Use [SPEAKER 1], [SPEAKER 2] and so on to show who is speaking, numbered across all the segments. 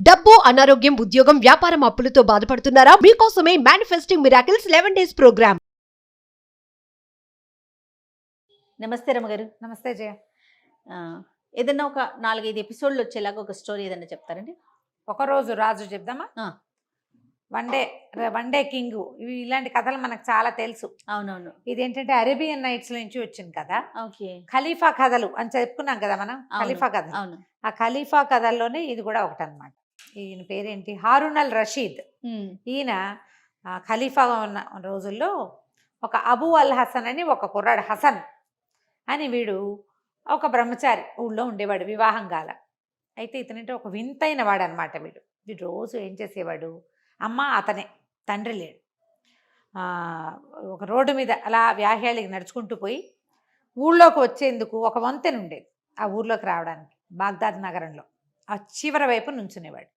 [SPEAKER 1] డబ్బు, అనారోగ్యం, ఉద్యోగం, వ్యాపారం అప్పులతో బాధపడుతున్నారా? మీకోసమే మేనిఫెస్టింగ్ మిరాకిల్స్ 11 days ప్రోగ్రామ్.
[SPEAKER 2] నమస్తే రమగారు.
[SPEAKER 3] నమస్తే జయ.
[SPEAKER 2] ఏదన్నా ఒక 4-5 ఎపిసోడ్లు వచ్చేలాగా ఒక స్టోరీ ఏదన్నా చెప్తారండి?
[SPEAKER 3] ఒకరోజు రాజు చెప్దామా? వన్ డే కింగ్, ఇవి ఇలాంటి కథలు మనకు చాలా తెలుసు.
[SPEAKER 2] అవునవును.
[SPEAKER 3] ఇదేంటంటే అరేబియన్ నైట్స్ నుంచి వచ్చింది కదా.
[SPEAKER 2] ఓకే.
[SPEAKER 3] ఖలీఫా కథలు అని చెప్పుకున్నాం కదా మనం. ఖలీఫా కథ.
[SPEAKER 2] అవును.
[SPEAKER 3] ఆ ఖలీఫా కథల్లోనే ఇది కూడా ఒకటి అనమాట. ఈయన పేరేంటి, హారూన్ అల్ రషీద్. ఈయన ఖలీఫా ఉన్న రోజుల్లో ఒక అబూ అల్ హసన్ అని ఒక కుర్రాడు, హసన్ అని, వీడు ఒక బ్రహ్మచారి ఊళ్ళో ఉండేవాడు, వివాహం కాల. అయితే ఇతనంటే ఒక వింతైన వాడు అనమాట. వీడు రోజు ఏం చేసేవాడు, అమ్మ అతనే, తండ్రి లేడు. ఒక రోడ్డు మీద అలా వ్యాహ్యాలికి నడుచుకుంటూ పోయి ఊళ్ళోకి వచ్చేందుకు ఒక వంతెన ఉండేది. ఆ ఊర్లోకి రావడానికి బాగ్దాద్ నగరంలో ఆ చివరి వైపు నుంచునేవాడు.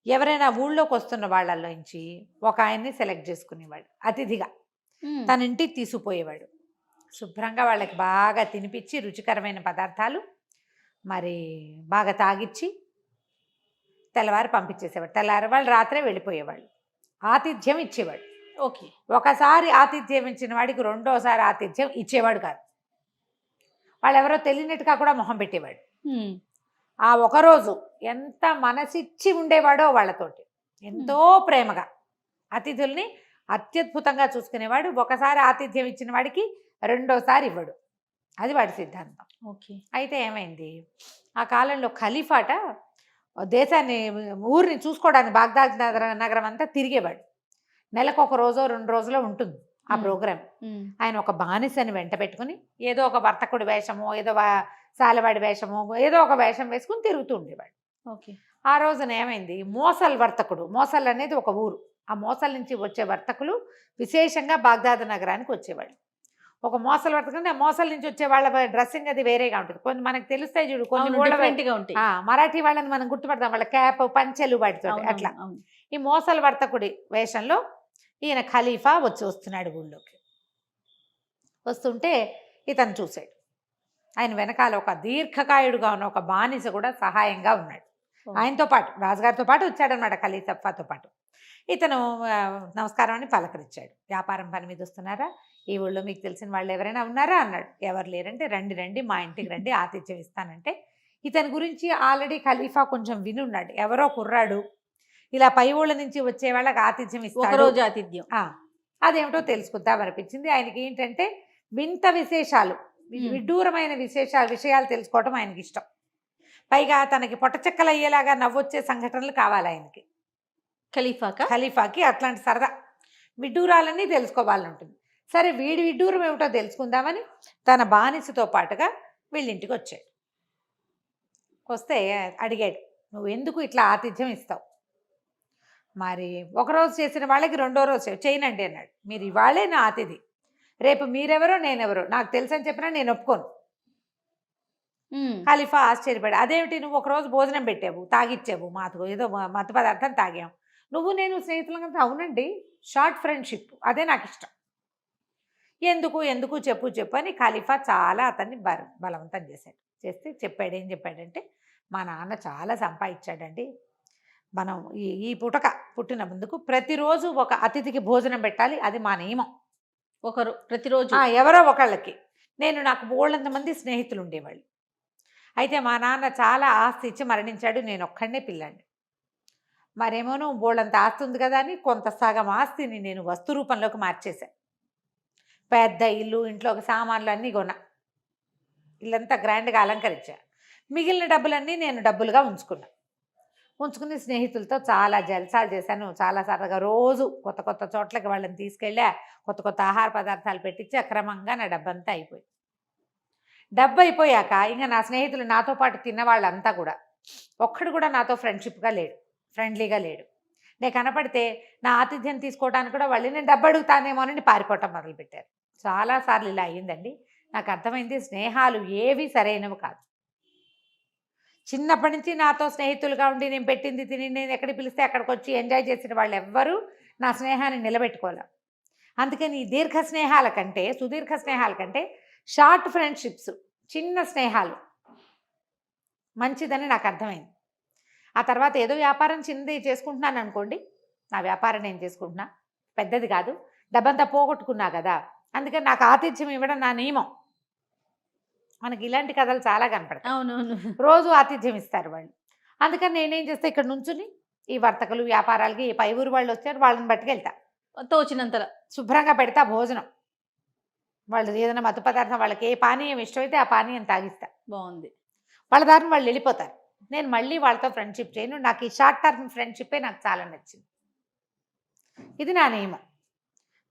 [SPEAKER 3] ఎవరైనా ఊళ్ళోకి వస్తున్న వాళ్ళల్లో నుంచి ఒక ఆయన్ని సెలెక్ట్ చేసుకునేవాడు అతిథిగా. తన ఇంటికి తీసుకుపోయేవాడు. శుభ్రంగా వాళ్ళకి బాగా తినిపించి రుచికరమైన పదార్థాలు మరి బాగా తాగిచ్చి తెల్లవారు పంపించేసేవాడు. తెల్లవారు వాళ్ళు రాత్రే వెళ్ళిపోయేవాళ్ళు. ఆతిథ్యం ఇచ్చేవాడు.
[SPEAKER 2] ఓకే.
[SPEAKER 3] ఒకసారి ఆతిథ్యం ఇచ్చిన వాడికి రెండోసారి ఆతిథ్యం ఇచ్చేవాడు కాదు. వాళ్ళు ఎవరో తెలియనట్టుగా కూడా మొహం పెట్టేవాడు. ఆ ఒకరోజు ఎంత మనసిచ్చి ఉండేవాడో వాళ్ళతోటి, ఎంతో ప్రేమగా అతిథుల్ని అత్యద్భుతంగా చూసుకునేవాడు. ఒకసారి ఆతిథ్యం ఇచ్చిన వాడికి రెండోసారి ఇవ్వడు. అది వాడి సిద్ధాంతం.
[SPEAKER 2] ఓకే.
[SPEAKER 3] అయితే ఏమైంది, ఆ కాలంలో ఖలీఫాట దేశాన్ని, ఊరిని చూసుకోవడానికి బాగ్దాద్ నగరం అంతా తిరిగేవాడు. నెలకు 1 రోజో 2 రోజులో ఉంటుంది ఆ ప్రోగ్రామ్. ఆయన ఒక బానిసని వెంట పెట్టుకుని ఏదో ఒక వర్తకుడి వేషమో, ఏదో సాలవాడి వేషమో, ఏదో ఒక వేషం వేసుకుని తిరుగుతూ ఉండేవాడు.
[SPEAKER 2] ఓకే.
[SPEAKER 3] ఆ రోజున ఏమైంది, మోసల్ వర్తకుడు, మోసల్ అనేది ఒక ఊరు, ఆ మోసల్ నుంచి వచ్చే వర్తకులు విశేషంగా బాగ్దాద్ నగరానికి వచ్చేవాళ్ళు. ఒక మోసల్ వర్తకుడు, ఆ మోసల్ నుంచి వచ్చే వాళ్ళ డ్రెస్సింగ్ అది వేరేగా ఉంటుంది. కొన్ని మనకు తెలుస్తాయి చూడు, కొన్ని
[SPEAKER 2] ఉంటాయి.
[SPEAKER 3] మరాఠీ వాళ్ళని మనం గుర్తుపడతాం, వాళ్ళ క్యాప్ పంచెలు వాటితో అట్లా. ఈ మోసల్ వర్తకుడి వేషంలో ఈయన ఖలీఫా వస్తున్నాడు ఊళ్ళోకి. వస్తుంటే ఇతను చూశాడు. ఆయన వెనకాల ఒక దీర్ఘకాయుడుగా ఉన్న ఒక బానిస కూడా సహాయంగా ఉన్నాడు. ఆయనతో పాటు, రాజుగారితో పాటు వచ్చాడనమాట, ఖలీఫాతో పాటు. ఇతను నమస్కారం అని పలకరించాడు. వ్యాపారం పని మీద వస్తున్నారా, ఈ ఊళ్ళో మీకు తెలిసిన వాళ్ళు ఎవరైనా ఉన్నారా అన్నాడు. ఎవరు లేరంటే రండి రండి, మా ఇంటికి రండి, ఆతిథ్యం ఇస్తానంటే. ఇతని గురించి ఆల్రెడీ ఖలీఫా కొంచెం వినున్నాడు. ఎవరో కుర్రాడు ఇలా పై ఊళ్ళ నుంచి వచ్చే వాళ్ళకి ఆతిథ్యం ఇస్తాడు,
[SPEAKER 2] ఒకరోజు ఆతిథ్యం.
[SPEAKER 3] అదేమిటో తెలుసుకుందామనిపించింది. ఆయనకి ఏంటంటే వింత విశేషాలు, విడ్డూరమైన విషయాలు తెలుసుకోవటం ఆయనకి ఇష్టం. పైగా తనకి పొట్టచెక్కలు అయ్యేలాగా నవ్వొచ్చే సంఘటనలు కావాలి ఆయనకి. ఖలీఫాకి అట్లాంటి సరదా విడ్డూరాలన్నీ తెలుసుకోవాలని ఉంటుంది. సరే, వీడి విడ్డూరం ఏమిటో తెలుసుకుందామని తన బానిసతో పాటుగా వీళ్ళింటికి వచ్చాడు. వస్తే అడిగాడు, నువ్వు ఎందుకు ఇట్లా ఆతిథ్యం ఇస్తావు? మరి ఒకరోజు చేసిన వాళ్ళకి రెండో రోజు చేయనండి అన్నాడు. మీరు ఇవాళే నా అతిథి, రేపు మీరెవరో నేనెవరో నాకు తెలుసని చెప్పినా నేను ఒప్పుకోను. ఖలీఫా ఆశ్చర్యపడి, అదేమిటి, నువ్వు ఒకరోజు భోజనం పెట్టావు, తాగిచ్చావు, మాకు ఏదో మత్తు పదార్థం తాగాం, నువ్వు నేను స్నేహితులంగా. అవునండి, షార్ట్ ఫ్రెండ్షిప్, అదే నాకు ఇష్టం. ఎందుకు చెప్పు అని ఖలీఫా చాలా అతన్ని బలవంతం చేస్తే చెప్పాడు. ఏం చెప్పాడంటే, మా నాన్న చాలా సంపాదించాడండి, మనం ఈ పుట్టిన ముందుకు ప్రతిరోజు ఒక అతిథికి భోజనం పెట్టాలి, అది మా నియమం.
[SPEAKER 2] ప్రతిరోజు
[SPEAKER 3] ఎవరో ఒకళ్ళకి. నాకు బోళ్ళంత మంది స్నేహితులు ఉండేవాళ్ళు. అయితే మా నాన్న చాలా ఆస్తి ఇచ్చి మరణించాడు, నేను ఒక్కడనే పిల్లాన్ని. మరేమోను బోళ్ళంత ఆస్తి ఉంది కదా అని కొంత సగం ఆస్తిని నేను వస్తు రూపంలోకి మార్చేశాను. పెద్ద ఇల్లు, ఇంట్లోకి సామాన్లు అన్నీ కొన్నా, ఇల్లంతా గ్రాండ్గా అలంకరించా. మిగిలిన డబ్బులన్నీ నేను డబ్బులుగా ఉంచుకుని స్నేహితులతో చాలా జల్సాలు చేశాను. చాలా సరదాగా రోజు కొత్త చోట్లకి వాళ్ళని తీసుకెళ్ళా, కొత్త ఆహార పదార్థాలు పెట్టించి అక్రమంగా నా డబ్బంతా అయిపోయింది. డబ్బు అయిపోయాక ఇంకా నా స్నేహితులు, నాతో పాటు తిన్న వాళ్ళంతా కూడా ఒక్కడు కూడా నాతో ఫ్రెండ్లీగా లేడు. నేను కనపడితే నా ఆతిథ్యం తీసుకోవడానికి కూడా వాళ్ళు నేను డబ్బు అడుగుతానేమోనని పారిపోవటం మొదలుపెట్టారు. చాలాసార్లు ఇలా అయ్యిందండి. నాకు అర్థమైంది, స్నేహాలు ఏవి సరైనవి కాదు. చిన్నప్పటి నుంచి నాతో స్నేహితులుగా ఉండి నేను పెట్టింది తిని, నేను ఎక్కడికి పిలిస్తే అక్కడికి వచ్చి ఎంజాయ్ చేసిన వాళ్ళు ఎవ్వరూ నా స్నేహాన్ని నిలబెట్టుకోలేం. అందుకని ఈ సుదీర్ఘ స్నేహాల కంటే షార్ట్ ఫ్రెండ్షిప్స్, చిన్న స్నేహాలు మంచిదని నాకు అర్థమైంది. ఆ తర్వాత ఏదో వ్యాపారం చిన్నది చేసుకుంటున్నాను అనుకోండి, నా వ్యాపారం నేను చేసుకుంటున్నా, పెద్దది కాదు, డబ్బంతా పోగొట్టుకున్నా కదా, అందుకని నాకు ఆతిథ్యం ఇవ్వడం నా నియమం. మనకి ఇలాంటి కథలు చాలా కనపడతాయి.
[SPEAKER 2] అవునవును.
[SPEAKER 3] రోజు ఆతిథ్యం ఇస్తారు వాళ్ళు. అందుకని నేనేం చేస్తా, ఇక్కడ నుంచుని ఈ వర్తకులు వ్యాపారాలకి పై ఊరు వాళ్ళు వచ్చారు, వాళ్ళని పట్టుకెళ్తా,
[SPEAKER 2] తోచినంతలో
[SPEAKER 3] శుభ్రంగా పెడతా భోజనం. వాళ్ళు ఏదైనా మత్తు పదార్థం, వాళ్ళకి ఏ పానీయం ఇష్టమైతే ఆ పానీయం తాగిస్తా.
[SPEAKER 2] బాగుంది.
[SPEAKER 3] వాళ్ళ దారిని వాళ్ళు వెళ్ళిపోతారు. నేను మళ్ళీ వాళ్ళతో ఫ్రెండ్షిప్ చేయను. నాకు ఈ షార్ట్ టర్మ్ ఫ్రెండ్షిప్పే నాకు చాలా నచ్చింది. ఇది నా నియమం.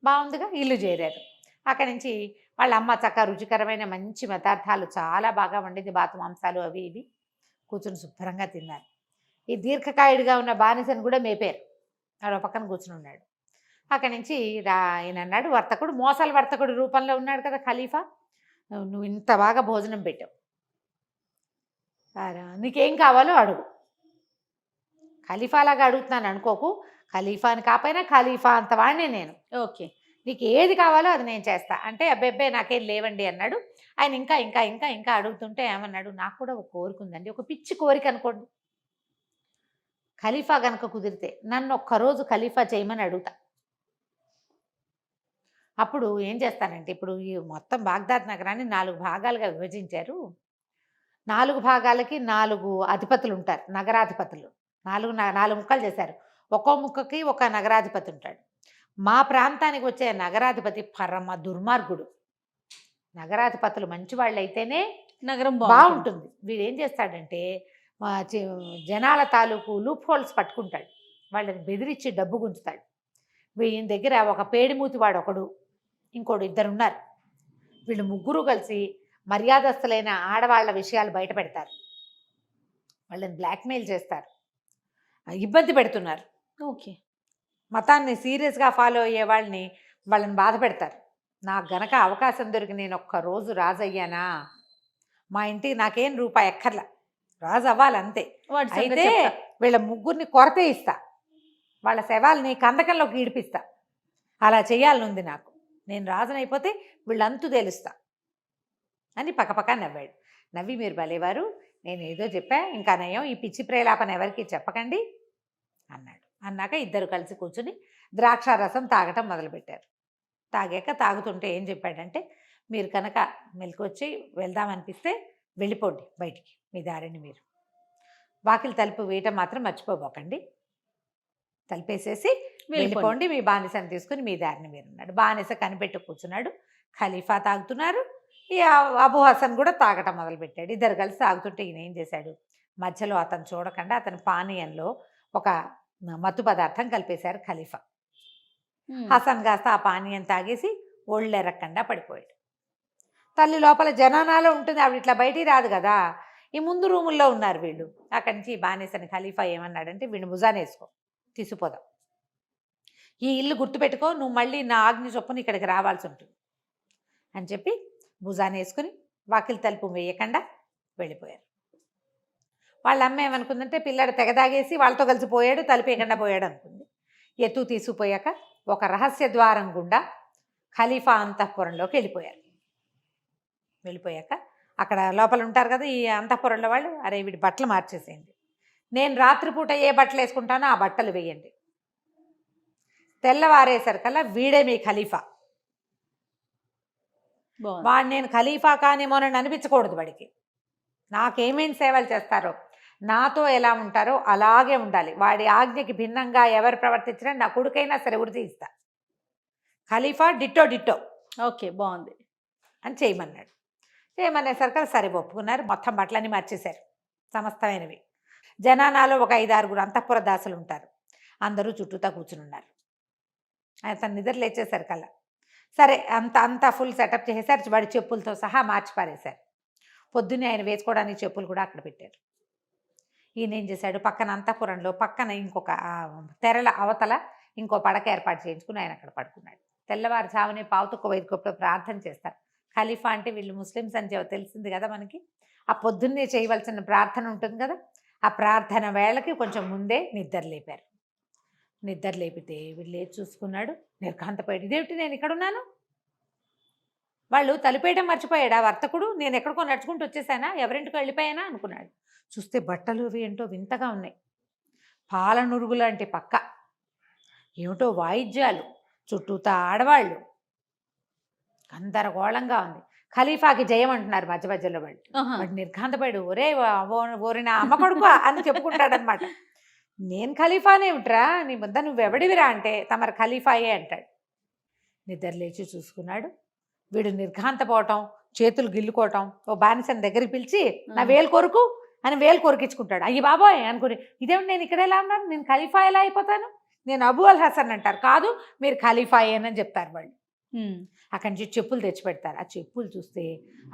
[SPEAKER 3] బాగుందిగా. ఇల్లు చేరారు. అక్కడి నుంచి వాళ్ళ అమ్మ చక్కగా రుచికరమైన మంచి పదార్థాలు చాలా బాగా వండింది, బాతు మాంసాలు అవి ఇవి. కూర్చుని శుభ్రంగా తిన్నారు. ఈ దీర్ఘకాయుడిగా ఉన్న బానిసను కూడా మేపారు. ఆడ పక్కన కూర్చుని ఉన్నాడు. అక్కడి నుంచి ఆయన అన్నాడు, వర్తకుడు, మోసాల వర్తకుడు రూపంలో ఉన్నాడు కదా ఖలీఫా, నువ్వు ఇంత బాగా భోజనం పెట్టావు, నీకేం కావాలో అడుగు. ఖలీఫాలాగా అడుగుతున్నాను అనుకోకు, ఖలీఫాని కాకపోయినా ఖలీఫా అంత వాడినే నేను.
[SPEAKER 2] ఓకే,
[SPEAKER 3] నీకు ఏది కావాలో అది నేను చేస్తా అంటే, అబ్బెబ్బే నాకేం లేవండి అన్నాడు. ఆయన ఇంకా ఇంకా ఇంకా ఇంకా అడుగుతుంటే ఏమన్నాడు, నాకు కూడా ఒక కోరిక ఉందండి, ఒక పిచ్చి కోరిక అనుకోండి. ఖలీఫా కనుక కుదిరితే నన్ను ఒక్కరోజు ఖలీఫా చేయమని అడుగుతా. అప్పుడు ఏం చేస్తానంటే, ఇప్పుడు ఈ మొత్తం బాగ్దాద్ నగరాన్ని 4 భాగాలుగా విభజించారు. 4 భాగాలకి 4 అధిపతులు ఉంటారు, నగరాధిపతులు. 4 ముక్కలు చేశారు. ఒక్కో ముక్కకి ఒక నగరాధిపతి ఉంటాడు. మా ప్రాంతానికి వచ్చే నగరాధిపతి పరమ దుర్మార్గుడు. నగరాధిపతులు మంచి వాళ్ళు అయితేనే
[SPEAKER 2] నగరం
[SPEAKER 3] బాగుంటుంది. వీడు ఏం చేస్తాడంటే, జనాల తాలూకు లూప్ హోల్స్ పట్టుకుంటాడు, వాళ్ళని బెదిరించి డబ్బు గుంచుతాడు. వీళ్ళ దగ్గర ఒక పేడిమూతివాడు ఒకడు, ఇంకోడు, 2 ఉన్నారు. వీళ్ళు ముగ్గురు కలిసి మర్యాదస్తులైన ఆడవాళ్ల విషయాలు బయట పెడతారు, వాళ్ళని బ్లాక్మెయిల్ చేస్తారు, ఇబ్బంది పెడుతున్నారు.
[SPEAKER 2] ఓకే,
[SPEAKER 3] మతాన్ని సీరియస్గా ఫాలో అయ్యే వాళ్ళని బాధ పెడతారు. నాకు గనక అవకాశం దొరికి నేను ఒక్కరోజు రాజు అయ్యానా, మా ఇంటికి నాకేం రూపాయి ఎక్కర్లా, రాజు అవ్వాలంతే. అయితే వీళ్ళ ముగ్గురిని కొరతే ఇస్తా, వాళ్ళ శవాల్ని కందకంలోకి ఈడిపిస్తా, అలా చేయాలనుంది నాకు. నేను రాజునైపోతే వీళ్ళంతు తెలుస్తా అని పక్కపక్క నవ్వాడు. నవ్వి, మీరు భలేవారు, నేను ఏదో చెప్పా, ఇంకా నయం, ఈ పిచ్చి ప్రేలాపన ఎవరికి చెప్పకండి అన్నాడు. అన్నాక ఇద్దరు కలిసి కూర్చుని ద్రాక్షారసం తాగటం మొదలుపెట్టారు. తాగుతుంటే ఏం చెప్పాడంటే, మీరు కనుక మెలకొచ్చి వెళ్దామనిపిస్తే వెళ్ళిపోండి బయటికి, మీ దారిని మీరు. వాకిలి తలుపు వేయటం మాత్రం మర్చిపోబోకండి, తలుపేసేసి వెళ్ళిపోండి, మీ బానిసని తీసుకుని మీ దారిని మీరు అన్నాడు. బానిస కనిపెట్టు కూర్చున్నాడు. ఖలీఫా తాగుతున్నారు, ఈ అబూ హసన్ కూడా తాగటం మొదలుపెట్టాడు. ఇద్దరు కలిసి తాగుతుంటే ఈయన ఏం చేశాడు, మధ్యలో అతను చూడకుండా అతని పానీయంలో ఒక మత్తు పదార్థం కలిపేశారు ఖలీఫా. హసన్ కాస్త ఆ పానీయం తాగేసి ఒళ్ళెరక్కుండా పడిపోయాడు. తల్లి లోపల జనానాలో ఉంటుంది, ఆవిడ ఇట్లా బయటికి రాదు కదా, ఈ ముందు రూముల్లో ఉన్నారు వీళ్ళు. అక్కడి నుంచి బానిసని ఖలీఫా ఏమన్నాడంటే, వీడిని భుజాన్ని వేసుకో, తీసుకుపోదాం, ఈ ఇల్లు గుర్తుపెట్టుకో, నువ్వు మళ్ళీ నా ఆజ్ఞ చొప్పున ఇక్కడికి రావాల్సి ఉంటుంది అని చెప్పి భుజాన్ని వేసుకుని వాకిలి తలుపు వేయకుండా వెళ్ళిపోయారు. వాళ్ళ అమ్మ ఏమనుకుందంటే, పిల్లాడు తెగదాగేసి వాళ్ళతో కలిసి పోయాడు, తలుపు వేయకుండా పోయాడు అనుకుంది. ఎత్తు తీసుకుపోయాక ఒక రహస్య ద్వారం గుండా ఖలీఫా అంతఃపురంలోకి వెళ్ళిపోయాక అక్కడ లోపల ఉంటారు కదా ఈ అంతఃపురంలో వాళ్ళు, అరే వీడి బట్టలు మార్చేసేయండి, నేను రాత్రిపూట ఏ బట్టలు వేసుకుంటానో ఆ బట్టలు వేయండి, తెల్లవారేసరికల్లా వీడే మీ ఖలీఫా. వాడు నేను ఖలీఫా కానేమోనని అనిపించకూడదు, వాడికి నాకేమేమి సేవలు చేస్తారో, నాతో ఎలా ఉంటారో అలాగే ఉండాలి, వాడి ఆజ్ఞకి భిన్నంగా ఎవరు ప్రవర్తించినా నా కొడుకైనా సరే ఉరి ఇస్తా, ఖలీఫా డిట్టో డిట్టో.
[SPEAKER 2] ఓకే, బాగుంది
[SPEAKER 3] అని చేయమన్నాడు. చేయమనేసరికి సరే ఒప్పుకున్నారు. మొత్తం బట్టలన్నీ మార్చేశారు, సమస్తమైనవి. జనానాలో ఒక 5-6 అంతఃపుర దాసులు ఉంటారు, అందరూ చుట్టూతా కూర్చుని ఉన్నారు. అతను నిద్ర లేచేశారు కల్లా సరే అంతా ఫుల్ సెటప్ చేసేసారు, వాడి చెప్పులతో సహా మార్చి పారేశారు. పొద్దున్నే ఆయన వేసుకోవడానికి చెప్పులు కూడా అక్కడ పెట్టారు. ఈయన ఏం చేశాడు, పక్కన అంతఃపురంలో పక్కన ఇంకొక తెరల అవతల ఇంకో పడక ఏర్పాటు చేయించుకుని ఆయన అక్కడ పడుకున్నాడు. తెల్లవారుజామునే పావుతుక్క వైద్యప్పుడు ప్రార్థన చేస్తారు. ఖలీఫా అంటే వీళ్ళు ముస్లిమ్స్ అని తెలిసింది కదా మనకి. ఆ పొద్దున్నే చేయవలసిన ప్రార్థన ఉంటుంది కదా, ఆ ప్రార్థన వేళకి కొంచెం ముందే నిద్ర లేపారు. నిద్ర లేపితే వీళ్ళు లేచి చూసుకున్నాడు, నిర్ఘాంతపోయాడు. ఇదేమిటి, నేను ఇక్కడ ఉన్నాను, వాళ్ళు తలుపేయడం మర్చిపోయాడు ఆ వర్తకుడు, నేను ఎక్కడికో నడుచుకుంటూ వచ్చేసానా, ఎవరింటికి వెళ్ళిపోయానా అనుకున్నాడు. చూస్తే బట్టలు అవి ఏంటో వింతగా ఉన్నాయి. పాలనురుగు లాంటి పక్క, ఏమిటో వాయిద్యాలు, చుట్టూతా ఆడవాళ్ళు, గందరగోళంగా ఉంది. ఖలీఫాకి జయం అంటున్నారు మధ్య మధ్యలో వాళ్ళు. వాడు నిర్ఘాంతపడు, ఓరి నా అమ్మ కొడుకు అని చెప్పుకుంటాడనమాట. నేను ఖలీఫానేమిట్రా, నీ ముద్ద నువ్వెవడివిరా అంటే తమరు ఖలీఫాయే అంటాడు. నిద్ర లేచి చూసుకున్నాడు. వీడు నిర్ఘాంతపోవటం, చేతులు గిల్లుకోవటం, ఓ బానిసని దగ్గరికి పిలిచి నా వేలు కొరుకు అని వేలు కొరికించుకుంటాడు. అయ్యి బాబోయ్ అనుకుని, ఇదేమిటి నేను ఇక్కడ ఎలా ఉన్నాను, నేను ఖలీఫా ఎలా అయిపోతాను, నేను అబూ అల్ హసన్ అంటారు. కాదు మీరు ఖలీఫాయేనని చెప్తారు వాళ్ళు. అక్కడి నుంచి చెప్పులు తెచ్చి పెడతారు. ఆ చెప్పులు చూస్తే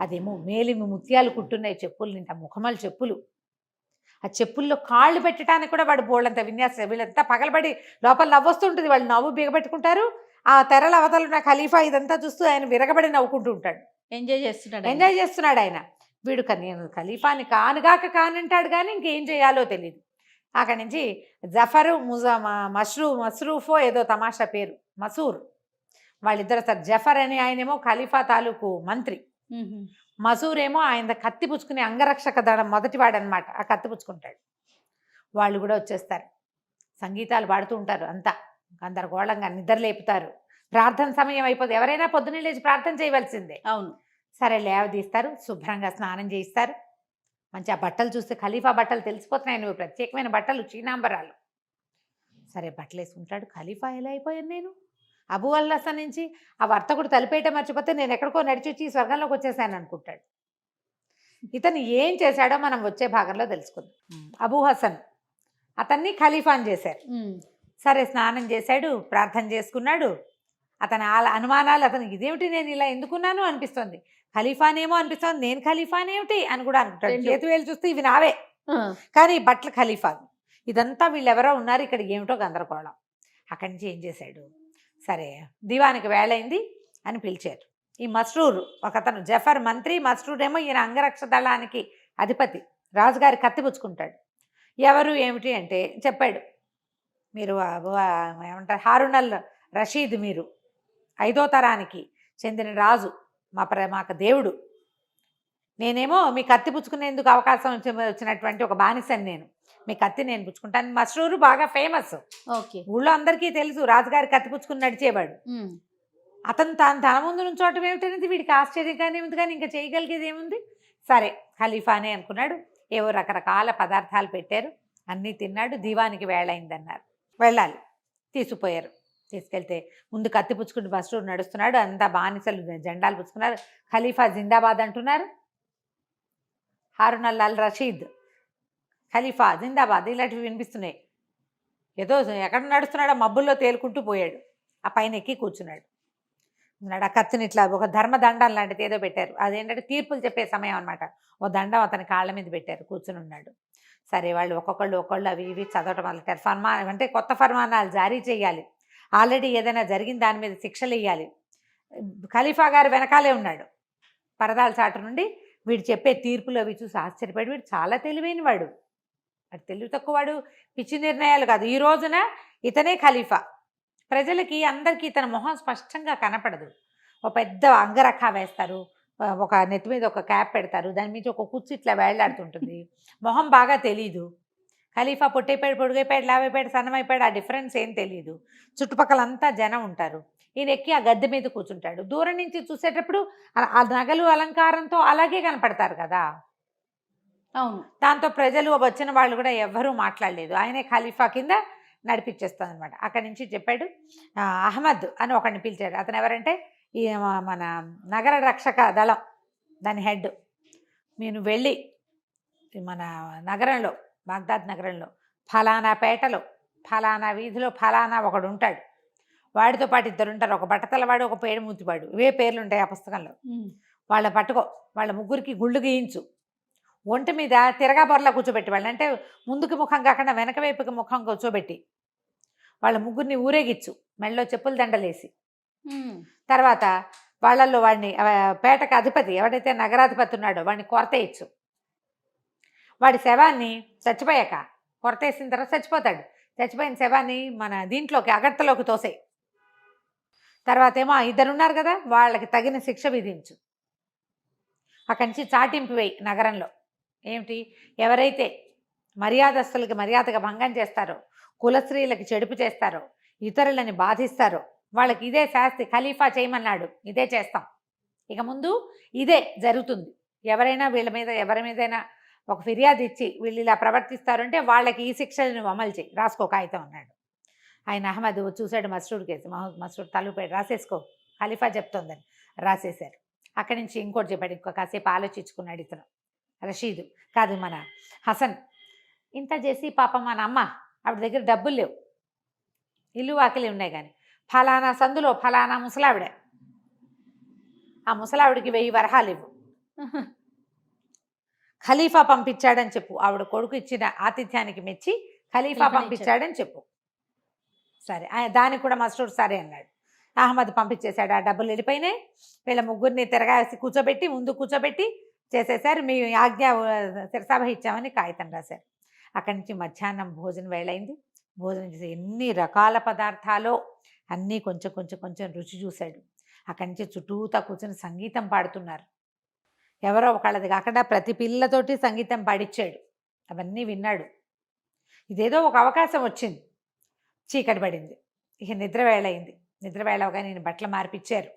[SPEAKER 3] అదేమో మేలిమి ముత్యాలు కుట్టున్నాయి చెప్పులు నింట, ముఖమల చెప్పులు. ఆ చెప్పుల్లో కాళ్ళు పెట్టడానికి కూడా వాడు బోళ్ళంత విన్యాసం. వీళ్ళంతా పగలబడి లోపల నవ్వొస్తుంటుంది, వాళ్ళు నవ్వు బిగబెట్టుకుంటారు. ఆ తెరల అవతలు ఉన్న ఖలీఫా ఇదంతా చూస్తూ ఆయన విరగబడి నవ్వుకుంటూ ఉంటాడు.
[SPEAKER 2] ఎంజాయ్
[SPEAKER 3] చేస్తున్నాడు ఆయన. వీడు నేను ఖలీఫాని కానుగాక కానంటాడు కానీ ఇంకేం చేయాలో తెలియదు. అక్కడి నుంచి జఫరు మస్రూఫో ఏదో తమాషా పేరు, మసూర్, వాళ్ళిద్దరు సార్. జఫర్ అని ఆయనేమో ఖలీఫా తాలూకు మంత్రి, మసూర్ ఏమో ఆయన కత్తి పుచ్చుకునే అంగరక్షక దళం మొదటివాడనమాట. ఆ కత్తి పుచ్చుకుంటాడు. వాళ్ళు కూడా వచ్చేస్తారు, సంగీతాలు పాడుతూ ఉంటారు. అంతా గందరగోళంగా నిద్ర లేపుతారు. ప్రార్థన సమయం అయిపోతుంది. ఎవరైనా పొద్దున్నే లేచి ప్రార్థన చేయవలసిందే.
[SPEAKER 2] అవును.
[SPEAKER 3] సరే లేవదీస్తారు, శుభ్రంగా స్నానం చేయిస్తారు. మంచి ఆ బట్టలు చూస్తే ఖలీఫా బట్టలు తెలిసిపోతున్నాయి, నువ్వు ప్రత్యేకమైన బట్టలు, చీనాంబరాలు. సరే బట్టలు వేసుకుంటాడు. ఖలీఫా ఎలా అయిపోయాను నేను, అబూ అల్ హసన్ నుంచి ఆ వర్తకుడు తలిపేయటం మర్చిపోతే నేను ఎక్కడికో నడిచి వచ్చి స్వర్గంలోకి వచ్చేసాను అనుకుంటాడు. ఇతను ఏం చేశాడో మనం వచ్చే భాగంలో తెలుసుకుందాం. అబూ హసన్ అతన్ని ఖలీఫాని చేశారు. సరే స్నానం చేశాడు, ప్రార్థన చేసుకున్నాడు. అతని అనుమానాలు, అతనికి ఇదేమిటి నేను ఇలా ఎందుకున్నాను అనిపిస్తుంది, ఖలీఫానేమో అనిపిస్తుంది, నేను ఖలీఫానేమిటి అని కూడా అనుకుంటాడు. చేతి వేలు చూస్తే ఇవి నావే, కానీ బట్టలు ఖలీఫా. ఇదంతా వీళ్ళెవరో ఉన్నారు ఇక్కడ, ఏమిటో గందరగోళం. అక్కడి నుంచి ఏం చేశాడు, సరే దివానికి వేళైంది అని పిలిచారు. ఈ మస్రూర్ ఒకతను, జఫర్ మంత్రి, మస్రూర్ ఏమో ఈయన అంగరక్ష దళానికి అధిపతి, రాజుగారి కత్తి పుచ్చుకుంటాడు. ఎవరు ఏమిటి అంటే చెప్పాడు, మీరు ఏమంటారు హారూన్ అల్ రషీద్, మీరు 5వ తరానికి చెందిన రాజు, మాకు దేవుడు. నేనేమో మీ కత్తి పుచ్చుకునేందుకు అవకాశం వచ్చినటువంటి ఒక బానిసని, నేను మీ కత్తి నేను పుచ్చుకుంటాను. మస్రూరు బాగా ఫేమస్, ఊళ్ళో అందరికీ తెలుసు, రాజుగారి కత్తి పుచ్చుకుని నడిచేవాడు. అతను తన ముందు నుంచోటం ఏమిటనేది వీడికి ఆశ్చర్యంగానే ఉంది, కానీ ఇంకా చేయగలిగేది ఏముంది. సరే ఖలీఫానే అనుకున్నాడు. ఏవో రకరకాల పదార్థాలు పెట్టారు, అన్నీ తిన్నాడు. దీవానికి వేళైందన్నారు, వెళ్ళాలి. తీసుకుపోయారు. తీసుకెళ్తే ముందు కత్తి పుచ్చుకుంటూ మస్రూర్ నడుస్తున్నాడు. అంతా బానిసలు జెండాలు పుచ్చుకున్నారు. ఖలీఫా జిందాబాద్ అంటున్నారు. హారూన్ అల్ రషీద్ ఖలీఫా జిందాబాద్ ఇలాంటివి వినిపిస్తున్నాయి. ఏదో ఎక్కడ నడుస్తున్నాడో మబ్బుల్లో తేలుకుంటూ పోయాడు. ఆ పైన ఎక్కి కూర్చున్నాడు. ఆ కత్తిని ఇట్లా ఒక ధర్మదండం లాంటిది ఏదో పెట్టారు. అదేంటంటే తీర్పులు చెప్పే సమయం అనమాట. ఓ దండం అతని కాళ్ళ మీద పెట్టారు, కూర్చుని ఉన్నాడు. సరే వాళ్ళు ఒక్కొక్కళ్ళు అవి ఇవి చదవటం మొదలెట్టారు. ఫర్మాన్ అంటే కొత్త ఫర్మానాలు జారీ చేయాలి, ఆల్రెడీ ఏదైనా జరిగిన దాని మీద శిక్షలు వేయాలి. ఖలీఫా గారు వెనకాలే ఉన్నాడు పరదాల చాటు నుండి. వీడు చెప్పే తీర్పులు అవి చూసి ఆశ్చర్యపడి, వీడు చాలా తెలివైన వాడు, అది తెలివి తక్కువ వాడు, పిచ్చి నిర్ణయాలు కాదు. ఈ రోజున ఇతనే ఖలీఫా. ప్రజలకి అందరికీ ఇతని మొహం స్పష్టంగా కనపడదు. ఒక పెద్ద అంగరఖ వేస్తారు, ఒక నెత్తి మీద ఒక క్యాప్ పెడతారు, దాని మీద ఒక కుర్చీ ఇట్లా వేళ్లాడుతుంటుంది. మొహం బాగా తెలీదు. ఖలీఫా పొట్టైపోయాడు, పొడుగైపోయాడు, లావైపోయాడు, సన్నమైపోయాడు, ఆ డిఫరెన్స్ ఏం తెలియదు. చుట్టుపక్కలంతా జనం ఉంటారు. ఈయన ఎక్కి ఆ గద్దె మీద కూర్చుంటాడు. దూరం నుంచి చూసేటప్పుడు ఆ నగలు అలంకారంతో అలాగే కనపడతారు కదా.
[SPEAKER 2] అవును. దాంతో
[SPEAKER 3] ప్రజలు వచ్చిన వాళ్ళు కూడా ఎవ్వరూ మాట్లాడలేదు. ఆయనే ఖలీఫా కింద నడిపించేస్తాను అనమాట. అక్కడి నుంచి చెప్పాడు. అహ్మద్ అని ఒకడిని పిలిచాడు. అతను ఎవరంటే ఈ మన నగర రక్షక దళం దాని హెడ్. నేను వెళ్ళి మన నగరంలో, బాగ్దాద్ నగరంలో ఫలానా పేటలో ఫలానా వీధిలో ఫలానా ఒకడు ఉంటాడు, వాడితో పాటు 2 ఉంటారు. ఒక బట్టతలవాడు, ఒక పేరు మూతివాడు, ఇవే పేర్లు ఉంటాయి ఆ పుస్తకంలో. వాళ్ళ పట్టుకో, వాళ్ళ ముగ్గురికి గుళ్ళు గీయించు, ఒంటి మీద తిరగా బొరలా కూర్చోబెట్టి, వాళ్ళు అంటే ముందుకు ముఖం కాకుండా వెనక వైపుకి ముఖం కూర్చోబెట్టి వాళ్ళ ముగ్గురిని ఊరేగిచ్చు, మెళ్ళలో చెప్పులు దండలేసి. తర్వాత వాళ్ళల్లో వాడిని పేటకు అధిపతి ఎవడైతే నగరాధిపతి ఉన్నాడో వాడిని కొరతేయచ్చు. వాడి శవాన్ని చచ్చిపోయాక కొరతేసిన తర్వాత చచ్చిపోతాడు. చచ్చిపోయిన శవాన్ని మన దీంట్లోకి అగర్తలోకి తోసేయి. తర్వాత ఏమో 2 ఉన్నారు కదా, వాళ్ళకి తగిన శిక్ష విధించు. అక్కడి నుంచి చాటింపు వేయి నగరంలో. ఏమిటి, ఎవరైతే మర్యాదస్తులకి మర్యాదగా భంగం చేస్తారో, కులస్త్రీలకి చెడుపు చేస్తారో, ఇతరులని బాధిస్తారో వాళ్ళకి ఇదే శాస్తి. ఖలీఫా చేయమన్నాడు, ఇదే చేస్తాం. ఇక ముందు ఇదే జరుగుతుంది. ఎవరైనా వీళ్ళ మీద ఎవరి మీదైనా ఒక ఫిర్యాదు ఇచ్చి వీళ్ళు ఇలా ప్రవర్తిస్తారంటే వాళ్ళకి ఈ శిక్షను అమలు చేయి, రాసుకో కాగితం అన్నాడు. ఆయన అహ్మద్ చూశాడు మస్రూర్ కేసు. మస్రూర్ తలుపాడు, రాసేసుకో ఖలీఫా చెప్తోందని రాసేశారు. అక్కడి నుంచి ఇంకోటి చెప్పాడు. ఇంకో కాసేపు ఆలోచించుకున్నాడు ఇతను రషీదు, కాదు మన హసన్. ఇంత చేసి పాపం మన అమ్మ ఆవిడ దగ్గర డబ్బులు లేవు, ఇల్లు వాకిలి ఉన్నాయి, కానీ ఫలానా సందులో ఫలానా ముసలావిడ, ఆ ముసలావిడికి 1000 వరహాలు ఇవ్వు, ఖలీఫా పంపించాడని చెప్పు. ఆవిడ కొడుకు ఇచ్చిన ఆతిథ్యానికి మెచ్చి ఖలీఫా పంపించాడని చెప్పు. సరే, దానికి కూడా మస్రూర్ సరే అన్నాడు. అహ్మద్ పంపించేశాడు. ఆ డబ్బులు వెళ్ళిపోయినాయి. వీళ్ళ ముగ్గురిని తిరగాసి కూర్చోబెట్టి ముందు కూర్చోబెట్టి చేసేసారు. మీ ఆజ్ఞ శిరసాభ ఇచ్చామని కాగితం రాశారు. అక్కడి నుంచి మధ్యాహ్నం భోజనం వేళైంది. భోజనం చేసి ఎన్ని రకాల పదార్థాలు అన్నీ కొంచెం కొంచెం కొంచెం రుచి చూశాడు. అక్కడి నుంచి చుట్టూతా కూర్చొని సంగీతం పాడుతున్నారు. ఎవరో ఒకళ్ళది కాకుండా ప్రతి పిల్లతోటి సంగీతం పాడించాడు. అవన్నీ విన్నాడు. ఇదేదో ఒక అవకాశం వచ్చింది. చీకటి పడింది. ఇక నిద్ర వేళయింది. నిద్ర వేళగా నేను బట్టలు మార్పిచ్చారు.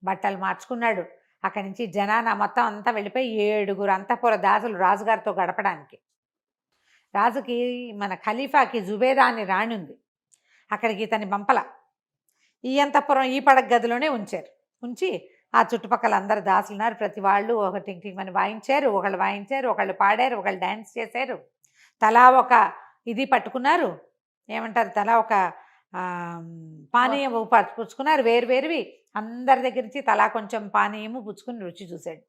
[SPEAKER 3] బట్టలు మార్చుకున్నాడు. అక్కడి నుంచి జనాన మొత్తం అంతా వెళ్ళిపోయి 7 అంతఃపుర దాసులు రాజుగారితో గడపడానికి. రాజుకి మన ఖలీఫాకి జుబేదా అని రాణి ఉంది. అక్కడికి ఇతని పంపల. ఈ అంతఃపురం ఈ పడక గదిలోనే ఉంచారు. ఉంచి ఆ చుట్టుపక్కల అందరు దాసులు ఉన్నారు. ప్రతి వాళ్ళు ఒక టింగ్ టింగ్ అని వాయించారు. ఒకళ్ళు వాయించారు, ఒకళ్ళు పాడారు, ఒకళ్ళు డ్యాన్స్ చేశారు. తలా ఒక ఇది పట్టుకున్నారు, ఏమంటారు, తలా ఒక పానీయం పుచ్చుకున్నారు, వేరువేరువి. అందరి దగ్గర నుంచి తలా కొంచెం పానీయము పుచ్చుకుని రుచి చూశాడు.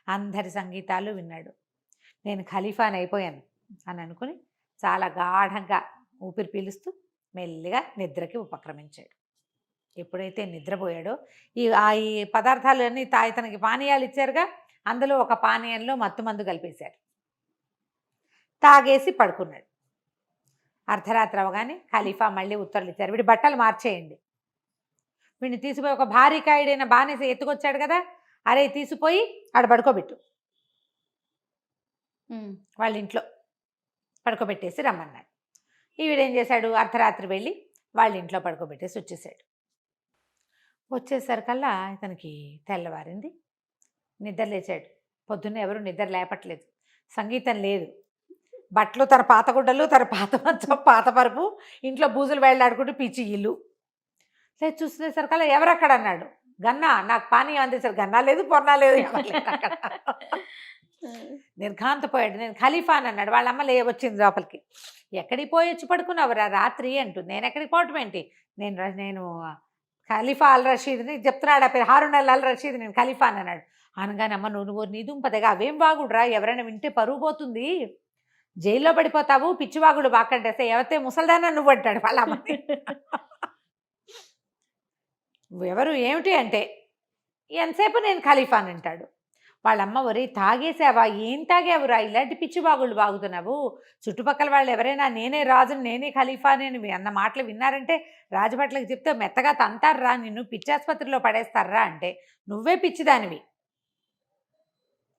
[SPEAKER 3] అందరి సంగీతాలు విన్నాడు. నేను ఖలీఫాని అయిపోయాను అని అనుకుని చాలా గాఢంగా ఊపిరి పీలుస్తూ మెల్లిగా నిద్రకి ఉపక్రమించాడు. ఎప్పుడైతే నిద్రపోయాడో ఈ పదార్థాలన్నీ ఇతనికి పానీయాలు ఇచ్చారుగా, అందులో ఒక పానీయంలో మత్తుమందు కలిపేశారు. తాగేసి పడుకున్నాడు. అర్ధరాత్రి అవగానే ఖలీఫా మళ్ళీ ఉత్తర్వులు ఇచ్చారు, వీడి బట్టలు మార్చేయండి, వీడిని తీసిపోయి ఒక భారీ కాయుడైన బానేసి ఎత్తుకొచ్చాడు కదా, అరే తీసిపోయి ఆడ పడుకోబెట్టు, వాళ్ళ ఇంట్లో పడుకోబెట్టేసి రమ్మన్నాడు. వీడేం చేశాడు, అర్ధరాత్రి వెళ్ళి వాళ్ళ ఇంట్లో పడుకోబెట్టేసి వచ్చేసాడు. వచ్చేసరికల్లా ఇతనికి తెల్లవారింది. నిద్ర లేచాడు. పొద్దున్న ఎవరు నిద్ర లేపట్లేదు, సంగీతం లేదు, బట్టలు తన పాత గుడ్డలు, తన పాత మంచం, పాత పరుపు, ఇంట్లో బూజులు వెళ్ళాడుకుంటూ పిచ్చి ఇల్లు. లేదు చూసేసరికల్లా ఎవరక్కడ అన్నాడు. గన్నా, నాకు పానీయం అందించారు. గన్నా లేదు, పొన్నా లేదు, అక్కడ నిర్ఘాంతపోయాడు. నేను ఖలీఫా అని అన్నాడు. వాళ్ళ అమ్మ వచ్చింది లోపలికి. ఎక్కడికి పోయి వచ్చి పడుకున్నావురా రాత్రి అంటుంది. నేను ఎక్కడికి పోవటం ఏంటి, నేను ఖలీఫా అల్ రషీద్ని చెప్తున్నాడు. ఆ పేరు హారూన్ అల్ రషీద్, నేను ఖలీఫా అని అన్నాడు. అనగానే అమ్మ నువ్వు నీదుంపదగా అవేం వాగుడురా, ఎవరైనా వింటే పరుగు పోతుంది, జైల్లో పడిపోతావు, పిచ్చివాగుడు బాకంటేస్తే ఎవరితే ముసల్దానా నువ్వు అంటాడు వాళ్ళ అమ్మని. ఎవరు ఏమిటి అంటే ఎంతసేపు నేను ఖలీఫా అని అంటాడు. వాళ్ళమ్మ ఒరే తాగేసావా, ఏం తాగేవురా, ఇలాంటి పిచ్చివాగుళ్ళు బాగుతున్నావు, చుట్టుపక్కల వాళ్ళు ఎవరైనా నేనే రాజుని నేనే ఖలీఫా అని అన్న మాటలు విన్నారంటే రాజభట్లకు చెప్తే మెత్తగా తంతారురా, నిన్ను పిచ్చాసుపత్రిలో పడేస్తారా అంటే నువ్వే పిచ్చిదానివి.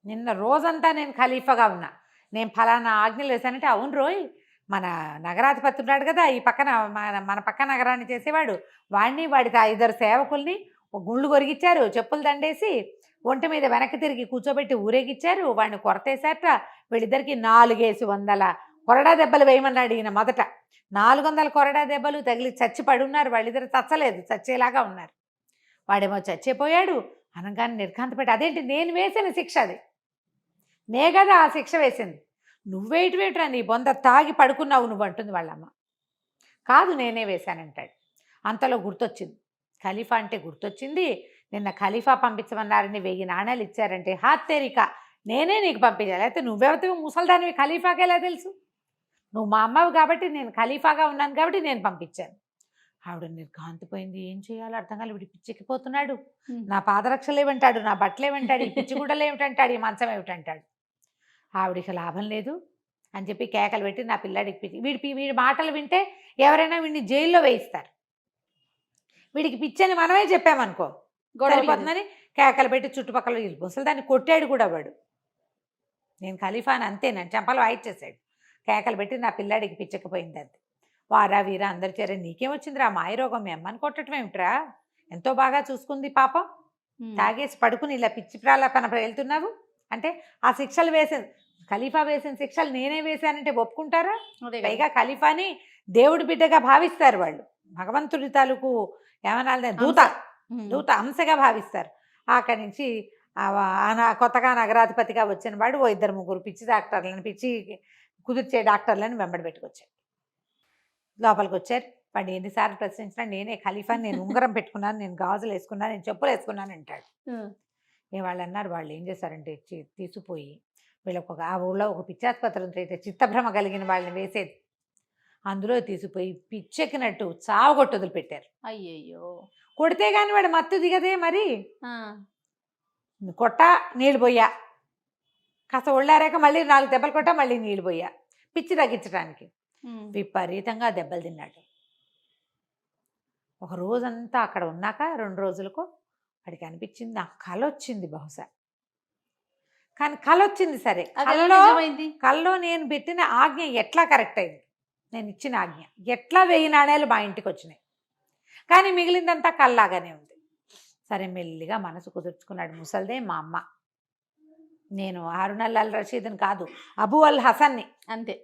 [SPEAKER 3] నిన్న రోజంతా నేను ఖలీఫాగా ఉన్నా, నేను ఫలానా ఆజ్ఞలు వేశానంటే అవును రోయ్, మన నగరాధిపతి ఉన్నాడు కదా ఈ పక్కన, మన పక్క నగరాన్ని చేసేవాడు, వాడిని వాడి 2 సేవకుల్ని గుండ్లు కొరిగిచ్చారు, చెప్పులు దండేసి ఒంటి మీద వెనక్కి తిరిగి కూర్చోబెట్టి ఊరేగిచ్చారు, వాడిని కొరతేశారట. వీళ్ళిద్దరికి 400 కొరడా దెబ్బలు వేయమన్నాడు ఈయన. మొదట 400 కొరడా దెబ్బలు తగిలి చచ్చి పడున్నారు. వాళ్ళిద్దరు చచ్చలేదు, చచ్చేలాగా ఉన్నారు. వాడేమో చచ్చిపోయాడు. అనగానే నిర్ఘాంతపెట్టి అదేంటి నేను వేసిన శిక్ష, అది నే కదా ఆ శిక్ష వేసింది, నువ్వేటివేట్రా నీ బొంద తాగి పడుకున్నావు నువ్వు అంటుంది వాళ్ళమ్మ. కాదు నేనే వేశానంటాడు. అంతలో గుర్తొచ్చింది, ఖలీఫా అంటే గుర్తొచ్చింది. నిన్న ఖలీఫా పంపించమన్నారని 1000 నాణాలు ఇచ్చారంటే హాత్తేరిక నేనే నీకు పంపించాలి, అయితే నువ్వెవరితో ముసల్దానివి, ఖలీఫాకి ఎలా తెలుసు, నువ్వు మా అమ్మవి కాబట్టి నేను ఖలీఫాగా ఉన్నాను కాబట్టి నేను పంపించాను. ఆవిడ నిర్ఘాంతిపోయింది. ఏం చేయాలో అర్థం కాదు. వీడి పిచ్చెక్కిపోతున్నాడు. నా పాదరక్షలు ఏమంటాడు, నా బట్టలు ఏమంటాడు, ఈ పిచ్చిగుడ్డలు ఏమిటంటాడు, ఈ మంచం ఏమిటంటాడు. ఆవిడికి లాభం లేదు అని చెప్పి కేకలు పెట్టి నా పిల్లాడికి పిచ్చి, వీడి మాటలు వింటే ఎవరైనా వీడిని జైల్లో వేయిస్తారు, వీడికి పిచ్చని మనమే చెప్పామనుకో గొడవపోతుందని కేకలు పెట్టి చుట్టుపక్కల ముసలి దాన్ని కొట్టాడు కూడా వాడు. నేను ఖలీఫాని అంతే, నన్ను చెంపలు వాయిచ్చేసాడు. కేకలు పెట్టి నా పిల్లాడికి పిచ్చకపోయింది అది. వారా వీరా అందరి చేరే నీకేమొచ్చిందిరా మాయరోగం, మీ అమ్మని కొట్టడం ఏమిట్రా, ఎంతో బాగా చూసుకుంది పాపం, తాగేసి పడుకుని ఇలా పిచ్చి ప్రాలపన వెళ్తున్నావు అంటే ఆ శిక్షలు ఖలీఫా వేసిన శిక్షలు నేనే వేశానంటే ఒప్పుకుంటారా? పైగా ఖలీఫాని దేవుడి బిడ్డగా భావిస్తారు వాళ్ళు, భగవంతుడి తాలూకు ఏమన్నా దూత అంశగా భావిస్తారు. అక్కడి నుంచి కొత్తగా నగరాధిపతిగా వచ్చిన వాడు ఓ 2-3 పిచ్చి డాక్టర్లను, పిచ్చి కుదిర్చే డాక్టర్లను వెంబడి పెట్టుకొచ్చారు. లోపలికి వచ్చారు. వాడు ఎన్నిసార్లు ప్రశ్నించినా నేనే ఖలీఫాని, నేను ఉంగరం పెట్టుకున్నాను, నేను గాజులు వేసుకున్నాను, నేను చెప్పులు వేసుకున్నాను అంటాడు. వాళ్ళు అన్నారు, వాళ్ళు ఏం చేశారంటే తీసిపోయి వీళ్ళకి ఆ ఊళ్ళో ఒక పిచ్చాసుపత్రి అయితే చిత్తభ్రమ కలిగిన వాళ్ళని వేసేది, అందులో తీసిపోయి పిచ్చెక్కినట్టు చావగొట్టు వదిలిపెట్టారు.
[SPEAKER 2] అయ్యయ్యో,
[SPEAKER 3] కొడితే కానీ వాడు మత్తు దిగదే, మరి కొట్ట నీళ్ళు పోయా, కాస్త ఒళ్ళారాక మళ్ళీ 4 దెబ్బలు కొట్టా, మళ్ళీ నీళ్ళు పోయా, పిచ్చి తగ్గించడానికి. విపరీతంగా దెబ్బలు తిన్నాడు. ఒక రోజంతా అక్కడ ఉన్నాక 2 రోజులకు వాడికి అనిపించింది నాకు కళ వచ్చింది బహుశా. కానీ కళ వచ్చింది సరే, కళ్ళలో నేను పెట్టిన ఆజ్ఞ ఎట్లా కరెక్ట్ అయింది, నేను ఇచ్చిన ఆజ్ఞ ఎట్లా 1000 నాణేలు మా ఇంటికి వచ్చినాయి, కానీ మిగిలిందంతా కళ్ళలాగానే ఉంది. సరే మెల్లిగా మనసు కుదుర్చుకున్నాడు. ముసల్దే మా అమ్మ, నేను హారూన్ అల్ రషీద్ని కాదు, అబూ అల్ హసన్ని
[SPEAKER 2] అంతే